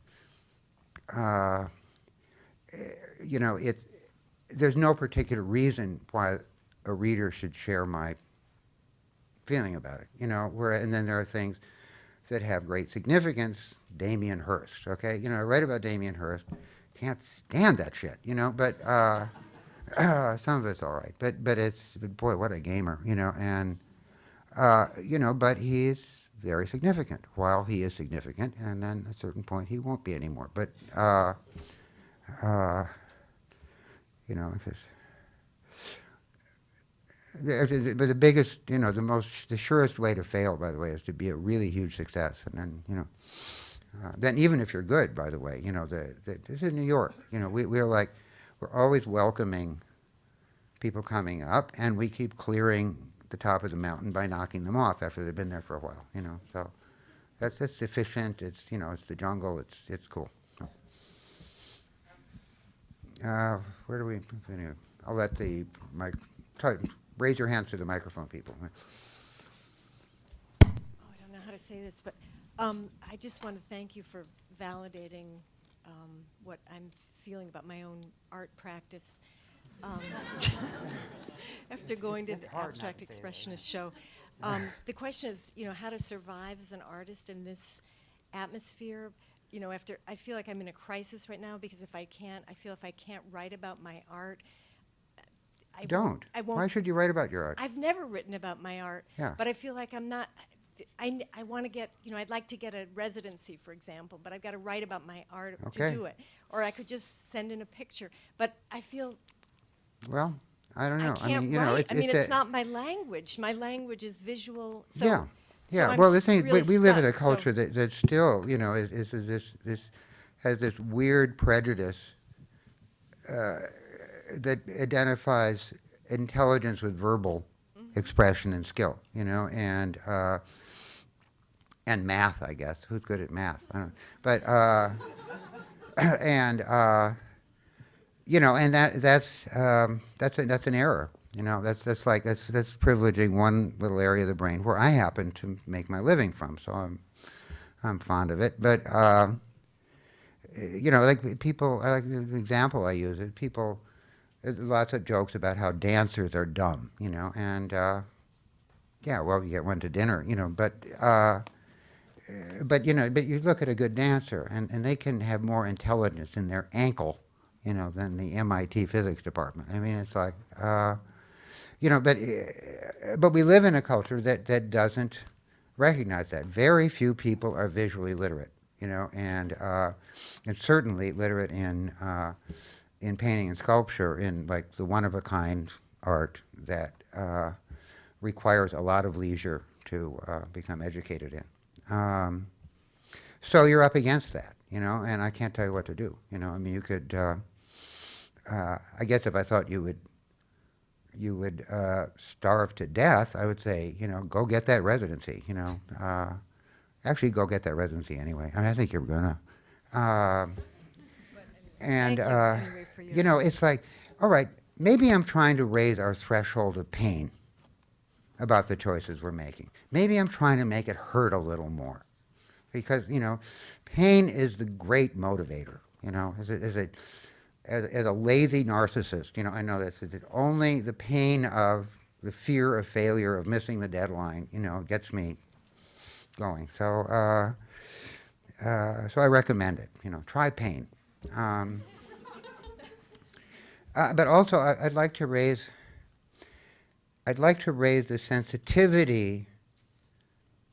there's no particular reason why a reader should share my feeling about it. And then there are things that have great significance. Damien Hirst, okay? I write about Damien Hirst. Can't stand that shit, but some of it's all right. But boy, what a gamer, and but he's very significant. While he is significant, and then at a certain point he won't be anymore. But because the biggest, the surest way to fail, by the way, is to be a really huge success, and then even if you're good, by the way, this is New York. We're always welcoming people coming up, and we keep clearing the top of the mountain by knocking them off after they've been there for a while. So that's efficient. It's it's the jungle. It's cool. So, where do we? I'll let the mic. Raise your hands to the microphone, people. Oh, I don't know how to say this, but I just want to thank you for validating what I'm feeling about my own art practice. After going to the Abstract Expressionist show, the question is, how to survive as an artist in this atmosphere. you know, after, I feel like I'm in a crisis right now because I feel if I can't write about my art, I Don't. won't. Why should you write about your art? I've never written about my art, Yeah. but I feel like I'm not, I want to get, you know, I'd like to get a residency, for example, but I've got to write about my art Okay. to do it. Or I could just send in a picture. But I feel Well, I don't know. I can't mean, you write. know, it's not my language. My language is visual. So, yeah. so Yeah. I'm Well, the thing, really we live in a stuck, so- culture that still, you know, is this has this weird prejudice that identifies intelligence with verbal expression and skill, you know, and math, I guess. Who's good at math? I don't know. But and you know, and that's an error. You know, that's privileging one little area of the brain where I happen to make my living from. So I'm fond of it. But you know, like people, I like the example I use is people. There's lots of jokes about how dancers are dumb, you know, and yeah, well, you get one to dinner, you know, but you know, but you look at a good dancer, and they can have more intelligence in their ankle, you know, than the MIT physics department. I mean, it's like, you know, but we live in a culture that doesn't recognize that. Very few people are visually literate, you know, and certainly literate in painting and sculpture, in like the one-of-a-kind art that requires a lot of leisure to become educated in. So you're up against that, you know, and I can't tell you what to do. You know, I mean, you could, I guess if I thought you would starve to death, I would say, you know, go get that residency, you know. Actually, go get that residency anyway. I mean, I think you're going to. And, Thank you anyway for your- you know, it's like, all right, maybe I'm trying to raise our threshold of pain about the choices we're making. Maybe I'm trying to make it hurt a little more. Because, you know, pain is the great motivator, you know, as a lazy narcissist, you know, I know this, is it only the pain of the fear of failure, of missing the deadline, you know, gets me going. So, so I recommend it, you know, try pain. But also, I'd like to raise the sensitivity,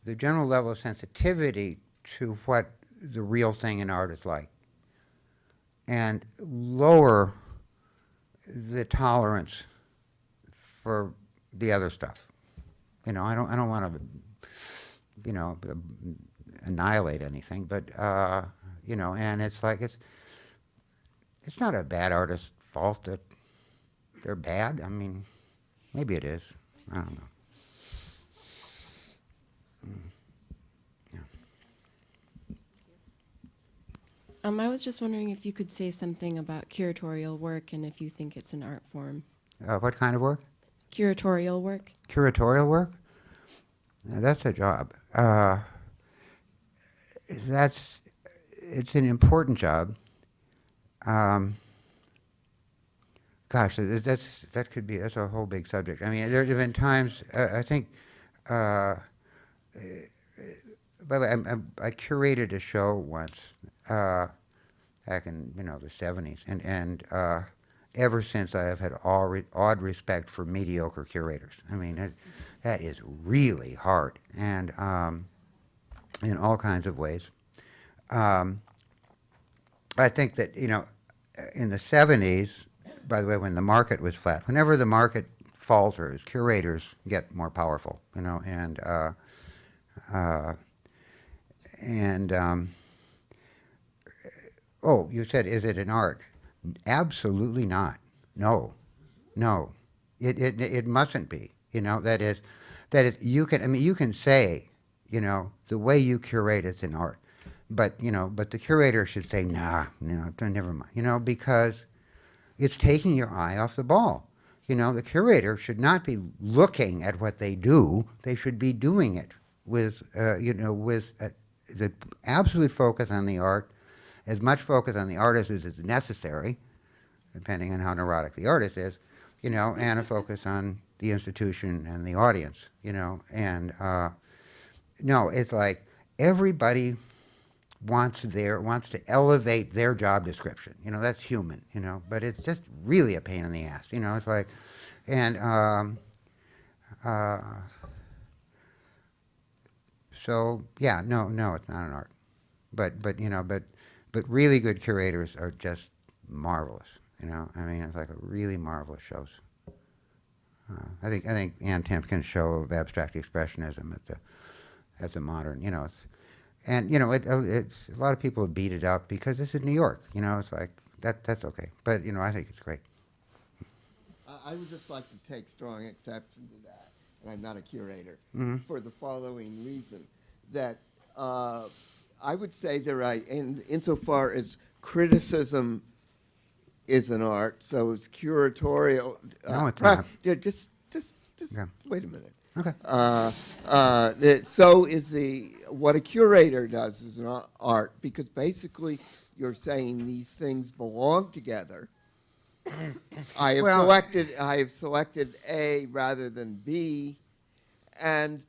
the general level of sensitivity to what the real thing in art is like, and lower the tolerance for the other stuff. You know, I don't want to, you know, annihilate anything, but you know, and it's like it's not a bad artist's fault that they're bad. I mean, maybe it is. I don't know. I was just wondering if you could say something about curatorial work and if you think it's an art form. What kind of work? Curatorial work. Curatorial work? That's a job. It's an important job. Gosh, that's a whole big subject. I mean, there have been times, I think, by the way, I curated a show once, back in, you know, the 70s, and ever since I have had odd respect for mediocre curators. I mean, that is really hard, and in all kinds of ways. I think that, you know, in the 70s, by the way, when the market was flat, whenever the market falters, curators get more powerful, you know, and oh, you said, is it an art? Absolutely not. No. It mustn't be. You know, that is, you can say, you know, the way you curate is an art, but, you know, but the curator should say, no, never mind, you know, because it's taking your eye off the ball. You know, the curator should not be looking at what they do. They should be doing it with, you know, with the absolute focus on the art, as much focus on the artist as is necessary, depending on how neurotic the artist is, you know, and a focus on the institution and the audience, you know. And no, it's like everybody wants to elevate their job description. You know, that's human, you know, but it's just really a pain in the ass, you know. It's like, and so yeah, no, it's not an art, but you know, but really good curators are just marvelous, you know. I mean, it's like a really marvelous shows. I think Ann Tempkin's show of abstract expressionism at the Modern, you know, and you know, it's a lot of people beat it up because this is New York, you know. It's like that's okay, but you know, I think it's great. I would just like to take strong exception to that, and I'm not a curator, for the following reason, that I would say insofar as criticism is an art, so it's curatorial. No, it's not. Just Yeah. wait a minute. Okay. So is what a curator does is an art, because basically you're saying these things belong together. I have selected A rather than B, and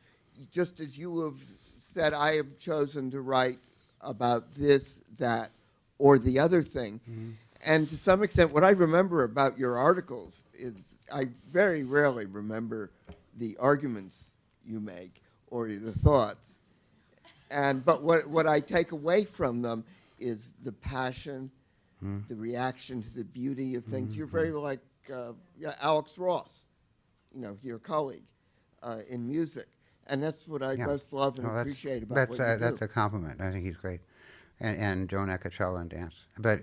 just as you have said, I have chosen to write about this, that, or the other thing. And to some extent, what I remember about your articles is I very rarely remember the arguments you make or the thoughts. But what I take away from them is the passion, the reaction to the beauty of things. You're very like Alex Ross, you know, your colleague in music. And that's what I most love and appreciate about what you do. That's a compliment. I think he's great. And Joan Eccochella in dance. But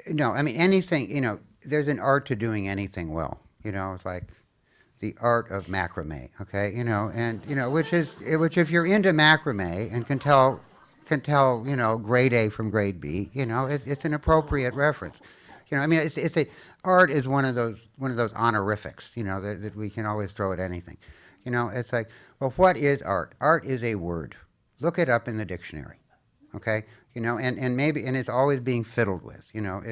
no, I mean, anything, you know, there's an art to doing anything well. You know, it's like the art of macrame, okay? You know, and, you know, which if you're into macrame and can tell, you know, grade A from grade B, you know, it's an appropriate reference. You know, I mean, art is one of those honorifics, you know, that we can always throw at anything. You know, it's like, well, what is art? Art is a word. Look it up in the dictionary, okay? You know, and it's always being fiddled with, you know.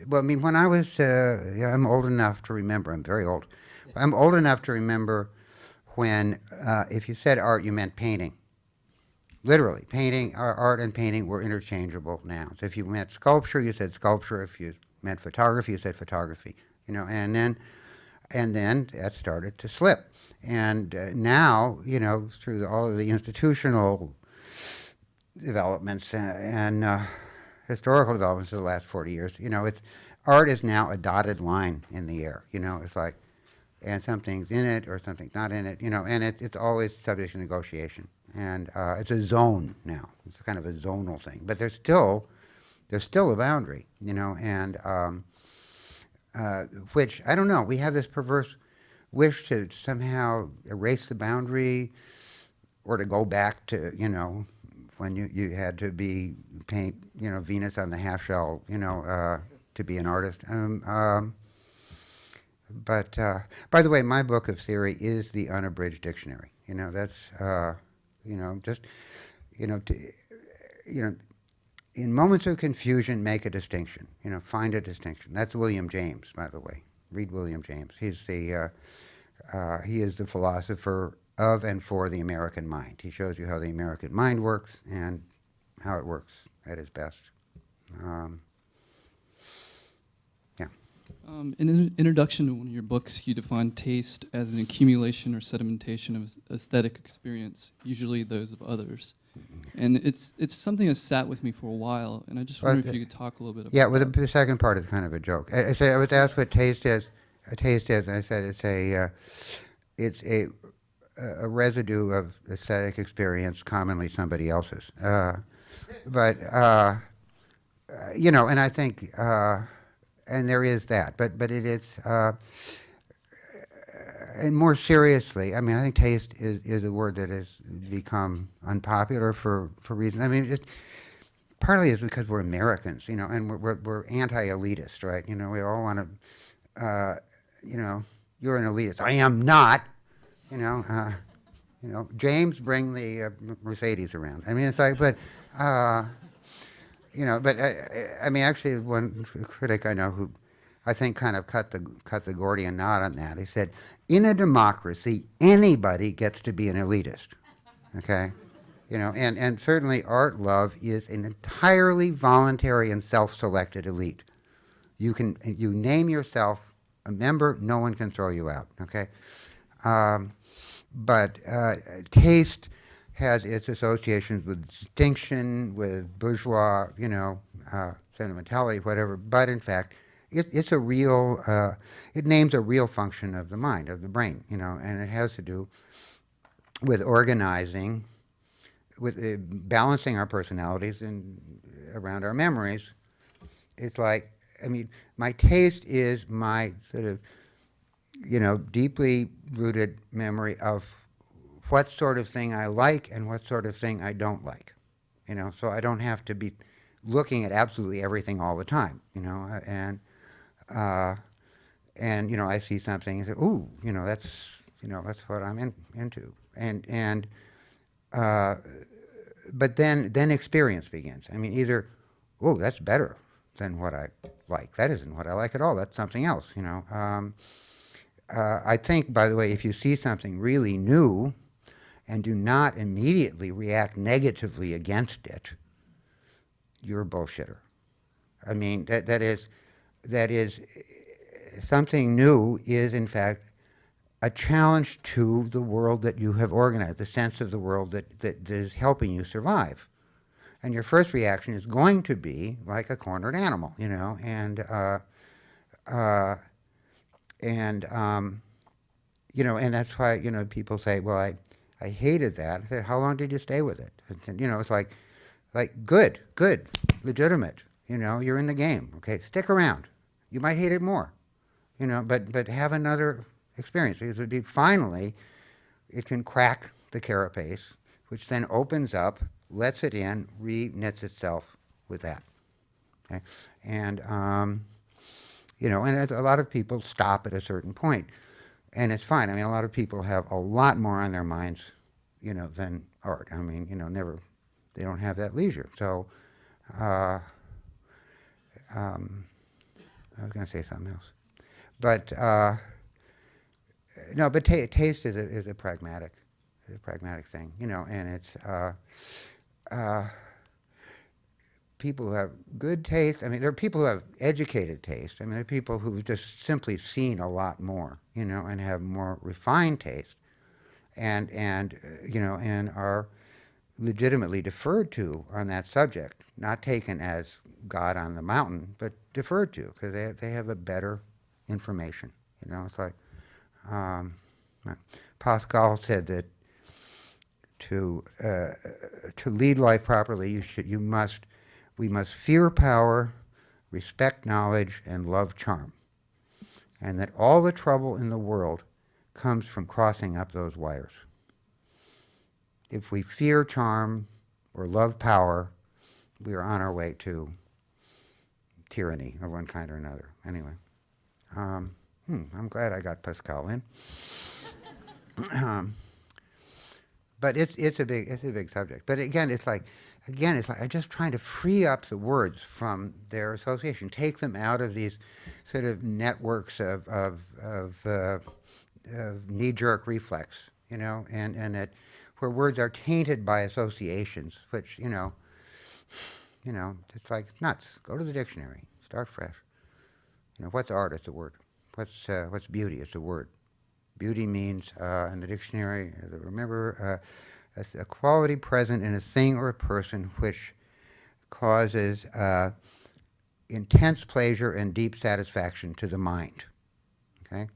Well, I mean, when I was, I'm old enough to remember, I'm very old. I'm old enough to remember when, if you said art, you meant painting. Literally, painting, art and painting were interchangeable nouns. If you meant sculpture, you said sculpture. If you meant photography, you said photography. You know, and then that started to slip. And now, you know, through all of the institutional developments and historical developments of the last 40 years, you know, art is now a dotted line in the air. You know, it's like, and something's in it or something's not in it, you know, and it's always subject to negotiation. And it's a zone now. It's kind of a zonal thing. But there's still a boundary, you know, and which, I don't know, we have this perverse wish to somehow erase the boundary or to go back to, you know, when you had to paint, you know, Venus on the half shell, you know, to be an artist. But by the way, my book of theory is the unabridged dictionary. You know, that's you know, just, you know, in moments of confusion, make a distinction. You know, find a distinction. That's William James, by the way. Read William James. He is the philosopher of and for the American mind. He shows you how the American mind works and how it works at its best. In an introduction to one of your books, you define taste as an accumulation or sedimentation of aesthetic experience, usually those of others. And it's something that sat with me for a while, and I just wonder if you could talk a little bit about well, the second part is kind of a joke. I was asked what taste is. And I said it's a residue of aesthetic experience, commonly somebody else's. But you know, and I think. And there is that, but it is, and more seriously, I mean, I think taste is a word that has become unpopular for reasons. I mean, partly it's because we're Americans, you know, and we're anti-elitist, right? You know, we all want to, you know, you're an elitist. I am not, you know, James, bring the Mercedes around. I mean, it's like, but. You know, but I mean, actually, one critic I know who I think kind of cut the Gordian knot on that. He said, in a democracy, anybody gets to be an elitist. Okay, You know, and certainly art love is an entirely voluntary and self-selected elite. You name yourself a member, no one can throw you out, okay? But taste has its associations with distinction, with bourgeois, you know, sentimentality, whatever. But in fact, it's a real, it names a real function of the mind, of the brain, you know, and it has to do with organizing, with balancing our personalities and around our memories. It's like, I mean, my taste is my sort of, you know, deeply rooted memory of what sort of thing I like and what sort of thing I don't like, you know, so I don't have to be looking at absolutely everything all the time, you know, and you know, I see something and say, ooh, you know, that's what I'm into, but then experience begins. I mean, either, oh, that's better than what I like. That isn't what I like at all. That's something else, you know. I think, by the way, if you see something really new and do not immediately react negatively against it, you're a bullshitter. I mean, that is something new is, in fact, a challenge to the world that you have organized, the sense of the world that is helping you survive. And your first reaction is going to be like a cornered animal, you know, and you know, and that's why, you know, people say, well, I hated that. I said, how long did you stay with it? And, you know, it's like good, legitimate, you know, you're in the game, okay, stick around. You might hate it more, you know, but have another experience, because it would be finally, it can crack the carapace, which then opens up, lets it in, re-knits itself with that, okay? And, you know, and a lot of people stop at a certain point, and it's fine. I mean, a lot of people have a lot more on their minds, you know, than art. I mean, you know, they don't have that leisure. So, I was going to say something else. But, no, but taste is a pragmatic thing, you know, and it's, people who have good taste. I mean, there are people who have educated taste. I mean, there are people who've just simply seen a lot more, you know, and have more refined taste, and you know, and are legitimately deferred to on that subject, not taken as God on the mountain, but deferred to because they have a better information. You know, it's like Pascal said that to lead life properly, we must fear power, respect knowledge, and love charm. And that all the trouble in the world comes from crossing up those wires. If we fear charm or love power, we are on our way to tyranny of one kind or another. Anyway, I'm glad I got Pascal in. But it's a big subject. But again, it's like I'm just trying to free up the words from their association, take them out of these sort of networks of knee-jerk reflex, you know, and that where words are tainted by associations, which you know, it's like nuts. Go to the dictionary, start fresh. You know, what's art? It's a word. What's beauty? It's a word. Beauty means, in the dictionary, remember, a quality present in a thing or a person which causes intense pleasure and deep satisfaction to the mind. Okay?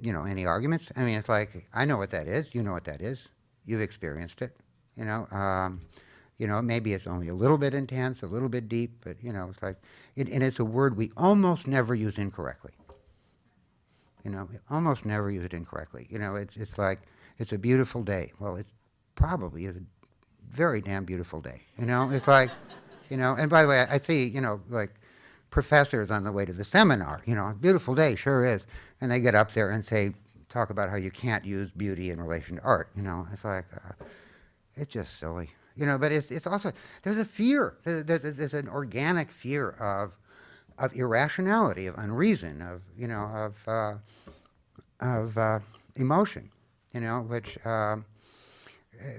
You know, any arguments? I mean, it's like, I know what that is. You know what that is. You've experienced it. You know, maybe it's only a little bit intense, a little bit deep, but, you know, it's like, and it's a word we almost never use incorrectly. You know, we almost never use it incorrectly. You know, it's like, it's a beautiful day. Well, it probably is a very damn beautiful day. You know, it's like, you know, and by the way, I see, you know, like professors on the way to the seminar, you know, beautiful day, sure is. And they get up there and talk about how you can't use beauty in relation to art. You know, it's like, it's just silly. You know, but it's also, there's a fear. There's an organic fear of irrationality, of unreason, of, you know, of emotion, you know, which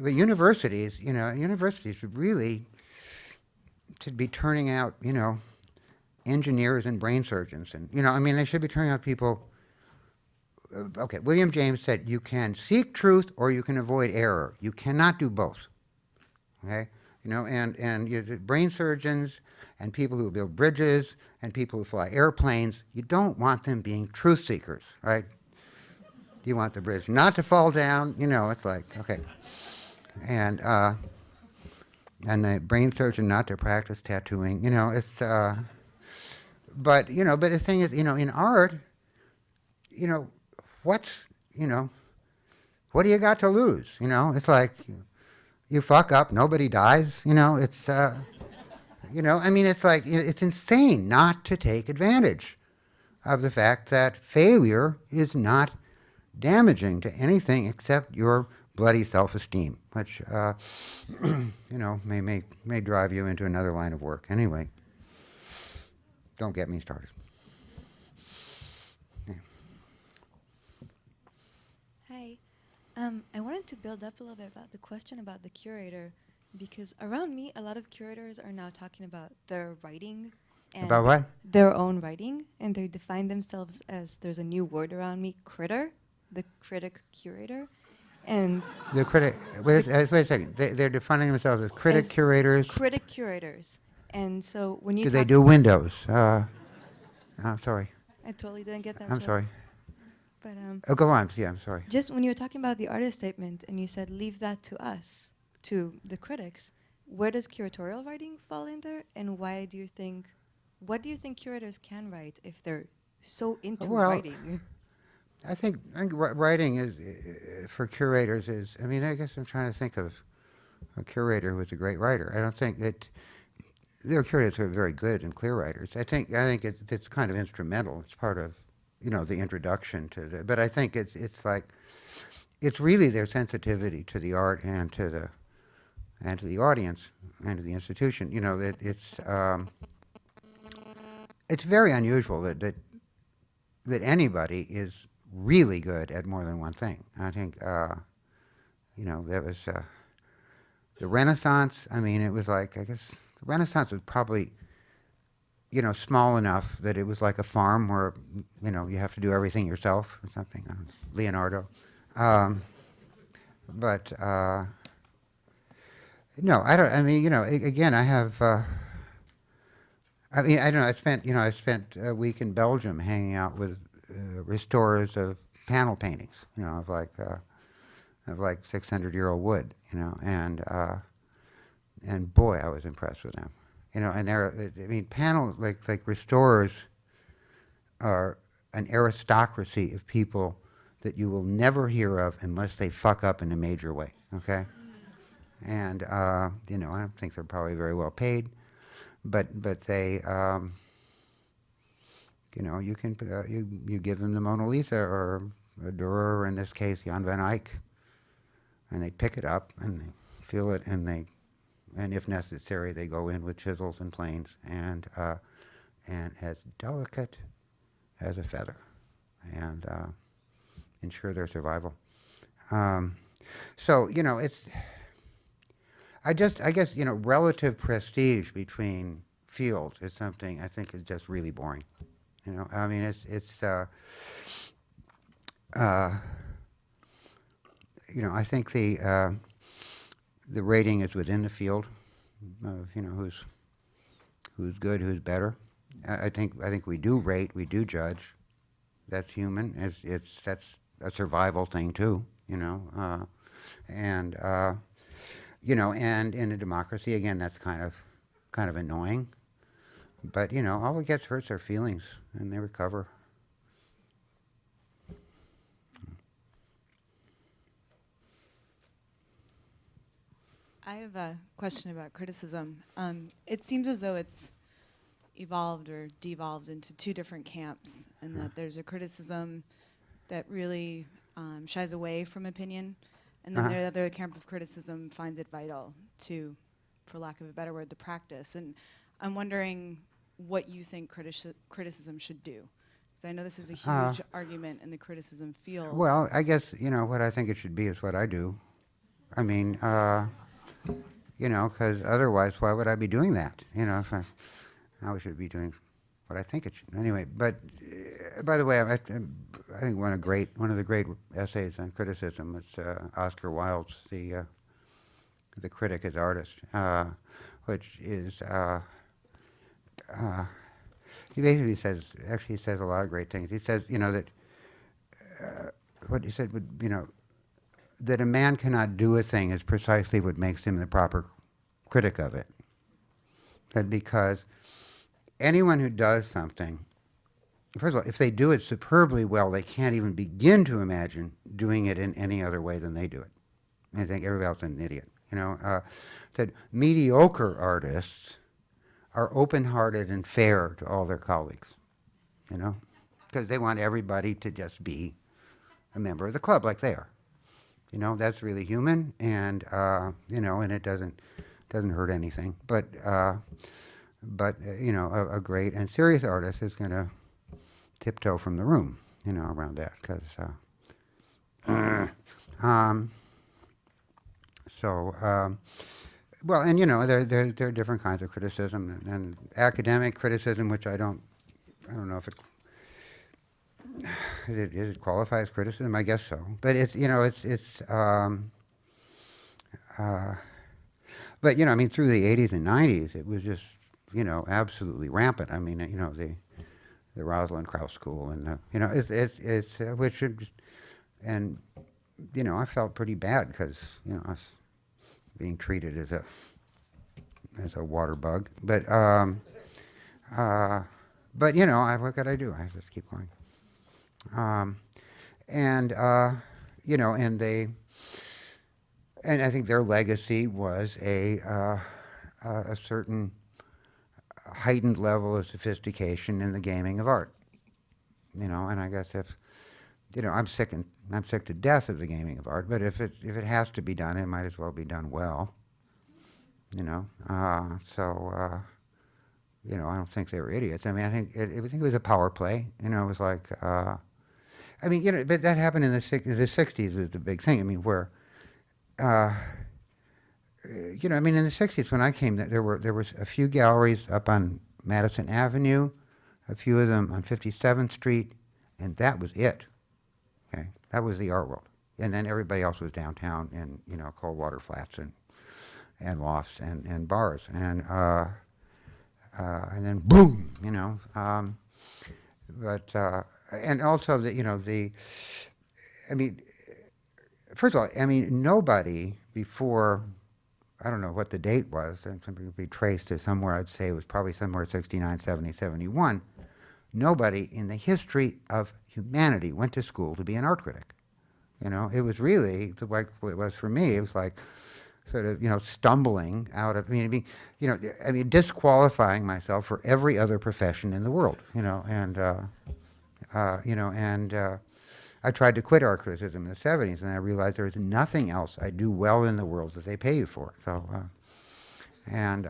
but universities, universities really should be turning out, engineers and brain surgeons, and they should be turning out people. Okay, William James said you can seek truth or you can avoid error. You cannot do both. Okay, brain surgeons and people who build bridges and people who fly airplanes, you don't want them being truth seekers, right? You want the bridge not to fall down. It's like, okay, and the brain surgeon not to practice tattooing. It's. But the thing is, in art, what do you got to lose? It's like you fuck up, nobody dies. It's it's like it's insane not to take advantage of the fact that failure is not damaging to anything except your bloody self-esteem, which may drive you into another line of work. Anyway, don't get me started. Hi. I wanted to build up a little bit about the question about the curator, because around me, a lot of curators are now talking about their writing. And About what? Their own writing, and they define themselves as, there's a new word around me, critter, the critic curator. And the critic, wait a second, they're defining themselves as critic curators. Critic curators. And so when you Do they do windows? I'm sorry. I totally didn't get that I'm joke. sorry. But go on. Yeah, I'm sorry. just when you were talking about the artist statement and you said leave that to us, to the critics, where does curatorial writing fall in there, and what do you think curators can write if they're so into writing? I think writing is for curators is. I guess I'm trying to think of a curator who was a great writer. I don't think that there are curators who are very good and clear writers. I think it's kind of instrumental. It's part of the introduction to the. But I think it's really their sensitivity to the art and to the audience and to the institution. It's very unusual that anybody is really good at more than one thing. I think there was the Renaissance. It was like, I guess the Renaissance was probably small enough that it was like a farm where you have to do everything yourself or something. Leonardo, but no, I don't. Again, I have. I don't know. I spent a week in Belgium hanging out with restorers of panel paintings. Of like 600-year-old wood. And boy, I was impressed with them. And panel like restorers are an aristocracy of people that you will never hear of unless they fuck up in a major way. Okay. And I don't think they're probably very well paid, but they, you can you give them the Mona Lisa or a Dürer, or in this case Jan van Eyck, and they pick it up and they feel it, and if necessary they go in with chisels and planes and as delicate as a feather, and ensure their survival. So it's. I guess relative prestige between fields is something I think is just really boring. I think the rating is within the field of who's good, who's better. I think we do rate, we do judge. That's human. That's a survival thing too. And in a democracy, again, that's kind of annoying. But all it gets hurts our feelings, and they recover. I have a question about criticism. It seems as though it's evolved or devolved into two different camps, and that there's a criticism that really shies away from opinion, and then the other camp of criticism finds it vital to, for lack of a better word, the practice. And I'm wondering what you think criticism should do. Because I know this is a huge argument in the criticism field. Well, I guess, what I think it should be is what I do. I mean, you know, because otherwise, why would I be doing that? You know, if I always should be doing what I think it should. Anyway, but by the way, I think one of the great essays on criticism was Oscar Wilde's The Critic, His Artist, which is he basically says, actually he says a lot of great things. He says, you know, that what he said would, you know, that a man cannot do a thing is precisely what makes him the proper critic of it. That because anyone who does something, first of all, if they do it superbly well, they can't even begin to imagine doing it in any other way than they do it. And I think everybody else is an idiot. You know, that mediocre artists are open-hearted and fair to all their colleagues, you know, because they want everybody to just be a member of the club like they are. You know, that's really human, and you know, and it doesn't hurt anything. But you know, a great and serious artist is going to tiptoe from the room, you know, around that, because well, and you know, there are different kinds of criticism, and academic criticism, which I don't know if it qualify as criticism. I guess so, but it's, you know, but you know, I mean, through the 80s and 90s, it was just, you know, absolutely rampant. I mean, you know, the Rosalind Krauss School, and you know, it's which is, and you know, I felt pretty bad because, you know, I was being treated as a water bug, but you know, what could I do? I just keep going. You know, and I think their legacy was a certain heightened level of sophistication in the gaming of art. You know, and I guess if, you know, I'm sick to death of the gaming of art, but if it has to be done, it might as well be done well. You know, you know, I don't think they were idiots. I mean, I think it was a power play. You know, it was like, I mean, you know, but that happened in the 60s was the big thing. I mean, where, you know, I mean, in the 60s when I came, there was a few galleries up on Madison Avenue, a few of them on 57th Street, and that was it. Okay, that was the art world, and then everybody else was downtown in, you know, Coldwater Flats and lofts and bars, and then boom, you know. But and also you know, I mean, first of all, I mean, nobody before, I don't know what the date was, and something would be traced to somewhere, I'd say it was probably somewhere 69, 70, 71. Nobody in the history of humanity went to school to be an art critic. You know, it was really, like it was for me, it was like sort of, you know, stumbling out of, you know, disqualifying myself for every other profession in the world, you know, and, you know, and I tried to quit art criticism in the 70s, and I realized there was nothing else I do well in the world that they pay you for. So, and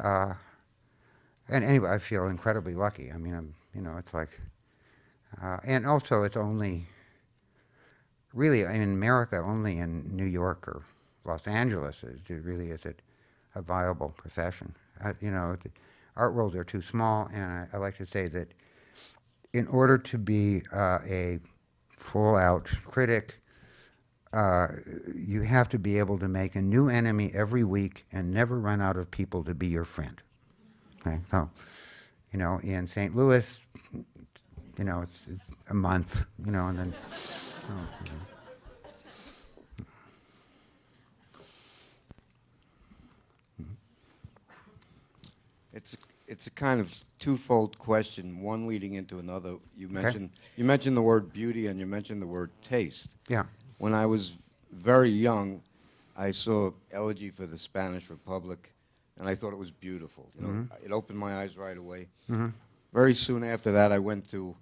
anyway, I feel incredibly lucky. I mean, you know, it's like, and also it's only, really, in America, only in New York or Los Angeles is it a viable profession. You know, the art worlds are too small, and I like to say that in order to be a full-out critic, you have to be able to make a new enemy every week and never run out of people to be your friend. Okay, so, you know, in St. Louis, you know, it's a month, you know, and then, you know. It's a kind of twofold question, one leading into another. You mentioned the word beauty and you mentioned the word taste. Yeah. When I was very young, I saw Elegy for the Spanish Republic, and I thought it was beautiful. You know, it opened my eyes right away. Very soon after that, I went to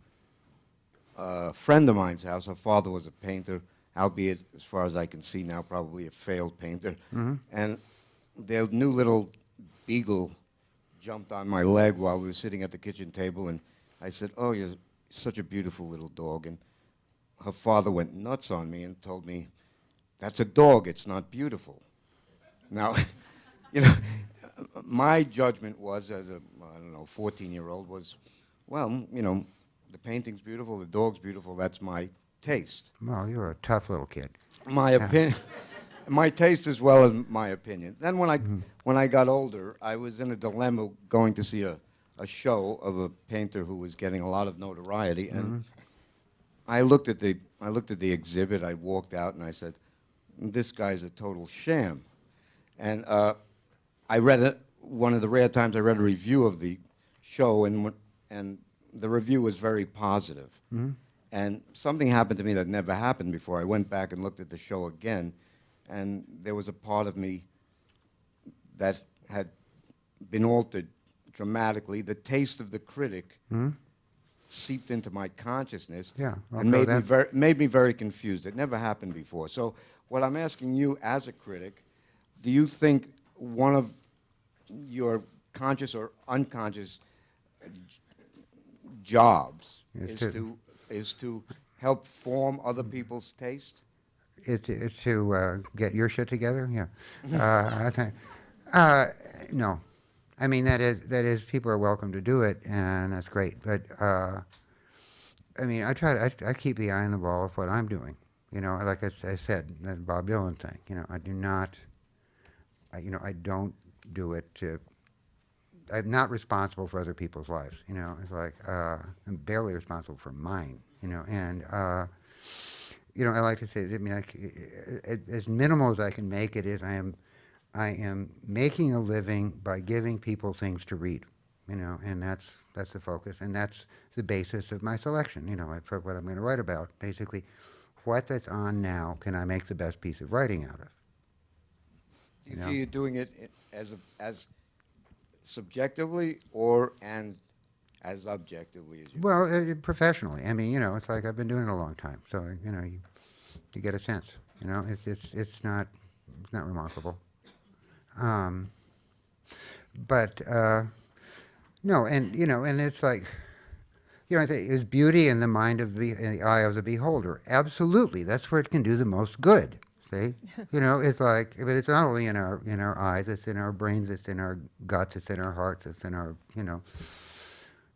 a friend of mine's house. Her father was a painter, albeit, as far as I can see now, probably a failed painter. And their new little beagle jumped on my leg while we were sitting at the kitchen table, and I said, "Oh, you're such a beautiful little dog." And her father went nuts on me and told me, "That's a dog, it's not beautiful." Now, you know, my judgment was, as a, I don't know, 14-year-old, was, well, you know, the painting's beautiful, the dog's beautiful, that's my taste. Well, you're a tough little kid. My opinion, my taste as well as my opinion. Then when I got older, I was in a dilemma going to see a show of a painter who was getting a lot of notoriety, and I looked at the exhibit. I walked out and I said, "This guy's a total sham." And I read it. One of the rare times I read a review of the show, and the review was very positive. And something happened to me that never happened before. I went back and looked at the show again, and there was a part of me that had been altered dramatically. The taste of the critic seeped into my consciousness and made me very confused. It never happened before. So what I'm asking you as a critic, do you think one of your conscious or unconscious jobs is to help form other people's taste? It's to get your shit together. Yeah, I think no. I mean that is people are welcome to do it, and that's great. But I mean, I keep the eye on the ball of what I'm doing. You know, like I said, that Bob Dylan thing. You know, I do not. I don't do it to. I'm not responsible for other people's lives. You know, it's like I'm barely responsible for mine. You know, and you know, I like to say, I mean, as minimal as I can make it is, I am making a living by giving people things to read. You know, and that's the focus, and that's the basis of my selection. You know, for what I'm going to write about, basically, what that's on now can I make the best piece of writing out of? Do you feel you're doing it as subjectively and as objectively as you? Well, professionally. I mean, you know, it's like I've been doing it a long time, so you know, you get a sense. You know, it's not remarkable. But no, and you know, and it's like, you know, I think is beauty in the mind of in the eye of the beholder. Absolutely, that's where it can do the most good. See, you know, it's like, but it's not only in our eyes, it's in our brains, it's in our guts, it's in our hearts, it's in our, you know,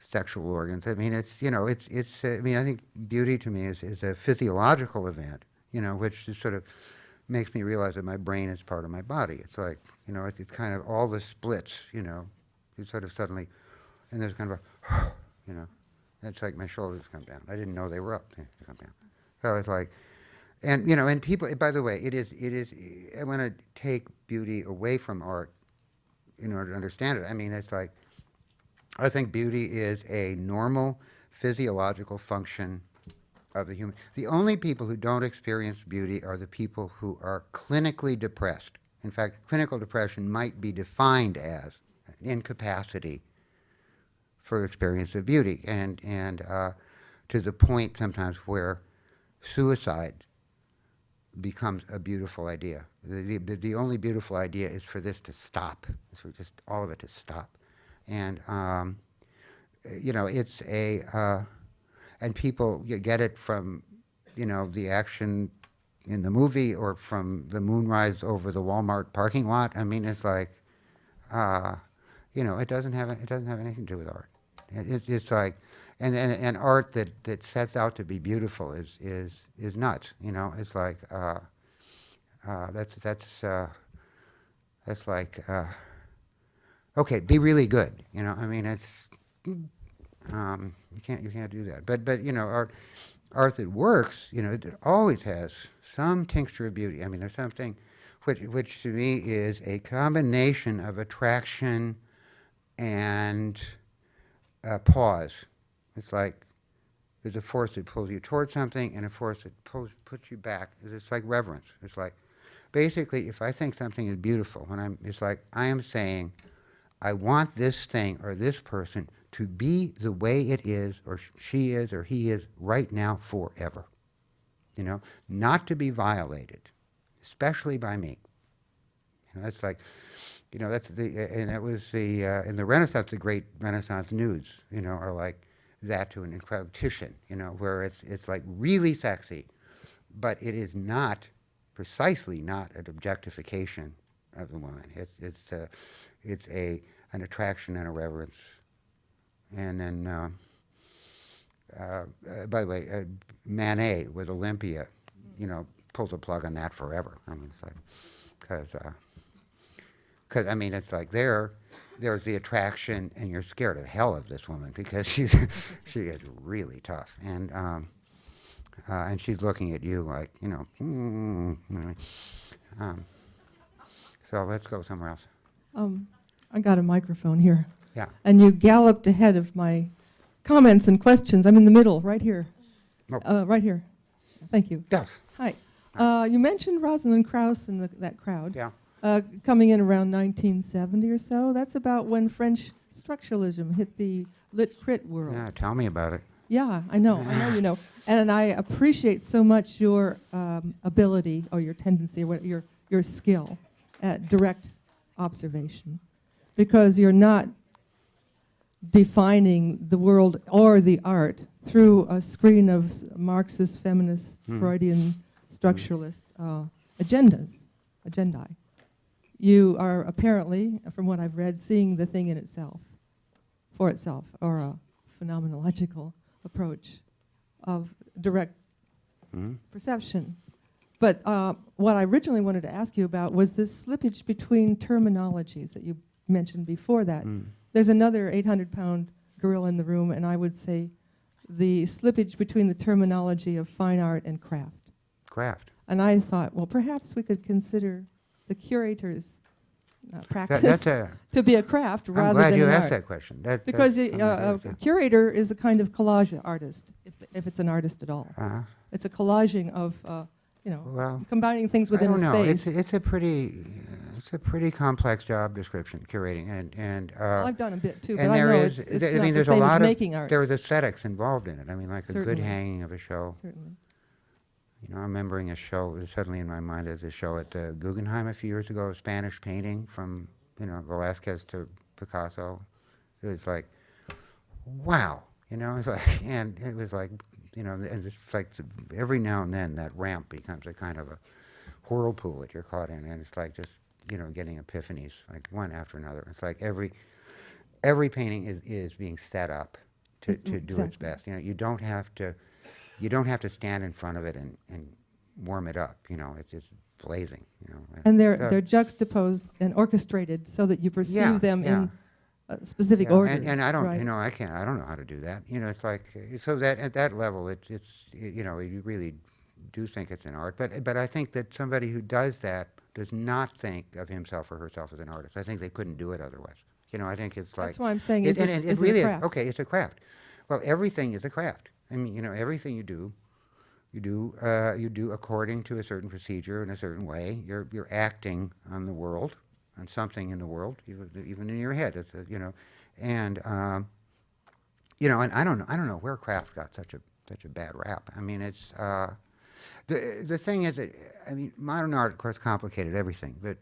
sexual organs. I mean, it's, you know, it's. I mean, I think beauty to me is a physiological event, you know, which just sort of makes me realize that my brain is part of my body. It's like, you know, it's kind of all the splits, you know, you sort of suddenly, and there's kind of a, you know, it's like my shoulders come down. I didn't know they were up. They come down. So it's like. And you know, and people. By the way, it is. I want to take beauty away from art in order to understand it. I mean, it's like I think beauty is a normal physiological function of the human. The only people who don't experience beauty are the people who are clinically depressed. In fact, clinical depression might be defined as an incapacity for experience of beauty, and to the point sometimes where suicide becomes a beautiful idea. The only beautiful idea is for this to stop, is for just all of it to stop. And, you know, it's and people get it from, you know, the action in the movie or from the moonrise over the Walmart parking lot. I mean, it's like, you know, it doesn't have anything to do with art. It's like, and art that sets out to be beautiful is nuts. You know, it's like that's like okay, be really good. You know, I mean, it's you can't do that. But you know, art that works, you know, it always has some tincture of beauty. I mean, there's something which to me is a combination of attraction and pause. It's like there's a force that pulls you towards something and a force that puts you back. It's like reverence. It's like, basically, if I think something is beautiful, it's like I am saying, I want this thing or this person to be the way it is, or she is, or he is right now forever. You know, not to be violated, especially by me. You know, that's like, you know, and that was in the Renaissance, the great Renaissance nudes, you know, are like that to an incredible Titian, you know, where it's like really sexy, but it is not, precisely not an objectification of the woman. It's an attraction and a reverence. And then, by the way, Manet with Olympia, you know, pulled the plug on that forever. I mean, it's like, because I mean, it's like there's the attraction, and you're scared of hell of this woman because she is really tough, and she's looking at you like, you know, so let's go somewhere else. I got a microphone here. Yeah. And you galloped ahead of my comments and questions. I'm in the middle, right here. Oh. Right here. Thank you. Yes. Hi. You mentioned Rosalind Krauss and that crowd. Yeah. Coming in around 1970 or so. That's about when French structuralism hit the lit crit world. Yeah, tell me about it. Yeah, I know you know. And I appreciate so much your ability or your tendency, or your skill at direct observation, because you're not defining the world or the art through a screen of Marxist, feminist, Freudian, structuralist agendai. You are apparently, from what I've read, seeing the thing in itself, for itself, or a phenomenological approach of direct perception. But what I originally wanted to ask you about was this slippage between terminologies that you mentioned before that. There's another 800-pound gorilla in the room, and I would say the slippage between the terminology of fine art and craft. Craft. And I thought, well, perhaps we could consider the curator's practice to be a craft rather than I'm glad you an asked art. that question. Because a curator is a kind of collage artist, if it's an artist at all. It's a collaging of, you know, well, combining things within I don't a know. space. It's a pretty complex job description, curating, and well, I've done a bit too, but and I there know is, it's I not mean, the there's a same as lot making art. there's aesthetics involved in it. I mean, like a Certainly. good hanging of a show. Certainly. You know, I'm remembering a show, suddenly in my mind as a show at Guggenheim a few years ago, a Spanish painting from, you know, Velázquez to Picasso. It was like, wow, you know, it's like, and it was like, you know, and it's like every now and then that ramp becomes a kind of a whirlpool that you're caught in, and it's like just, you know, getting epiphanies, like one after another. It's like every painting is being set up to do its best. You know, you don't have to stand in front of it and warm it up. You know, it's just blazing. You know, And they're juxtaposed and orchestrated so that you perceive them in a specific order. And I don't, right. you know, I don't know how to do that. You know, it's like, so that at that level, it's you know, you really do think it's an art. But I think that somebody who does that does not think of himself or herself as an artist. I think they couldn't do it otherwise. You know, I think it's like. That's why I'm saying, it really a craft? okay, it's a craft. Well, everything is a craft. I mean, you know, everything you do according to a certain procedure in a certain way. You're acting on the world, on something in the world, even in your head. It's you know, and you know, and I don't know where craft got such a bad rap. I mean, it's the thing is that, I mean, modern art, of course, complicated everything. But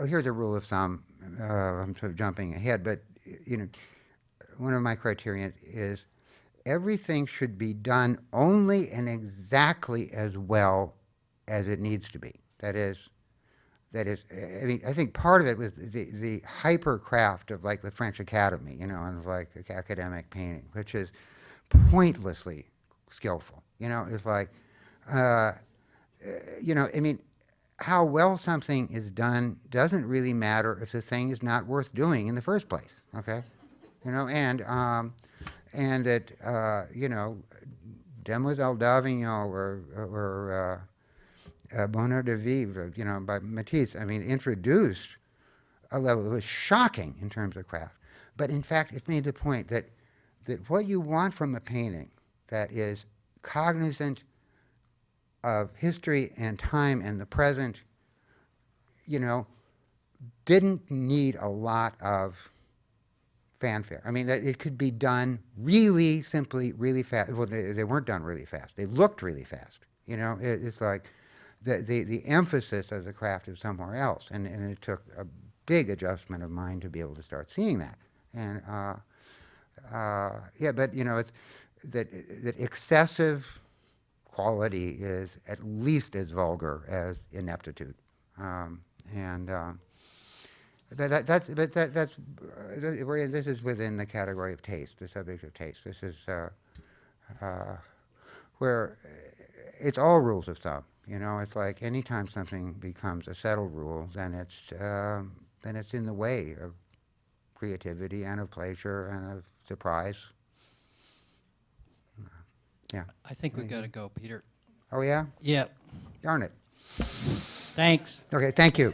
here's a rule of thumb. I'm sort of jumping ahead, but you know, one of my criteria is everything should be done only and exactly as well as it needs to be. That is, I mean, I think part of it was the hyper craft of like the French Academy, you know, and like academic painting, which is pointlessly skillful. You know, it's like, you know, I mean, how well something is done doesn't really matter if the thing is not worth doing in the first place. Okay, you know, and that you know, Demoiselle d'Avignon or Bonheur de Vivre, you know, by Matisse, I mean, introduced a level that was shocking in terms of craft. But in fact, it made the point that what you want from a painting that is cognizant of history and time and the present, you know, didn't need a lot of fanfare. I mean, that it could be done really simply, really fast. Well, they weren't done really fast. They looked really fast. You know, it's like the emphasis of the craft is somewhere else, and it took a big adjustment of mind to be able to start seeing that. And yeah, but you know, it's that excessive quality is at least as vulgar as ineptitude. This is within the category of taste, the subject of taste. This is where it's all rules of thumb. You know, it's like anytime something becomes a settled rule, then it's in the way of creativity and of pleasure and of surprise. Yeah. I think we've got to go, Peter. Oh, yeah? Yeah. Darn it. Thanks. Okay, thank you.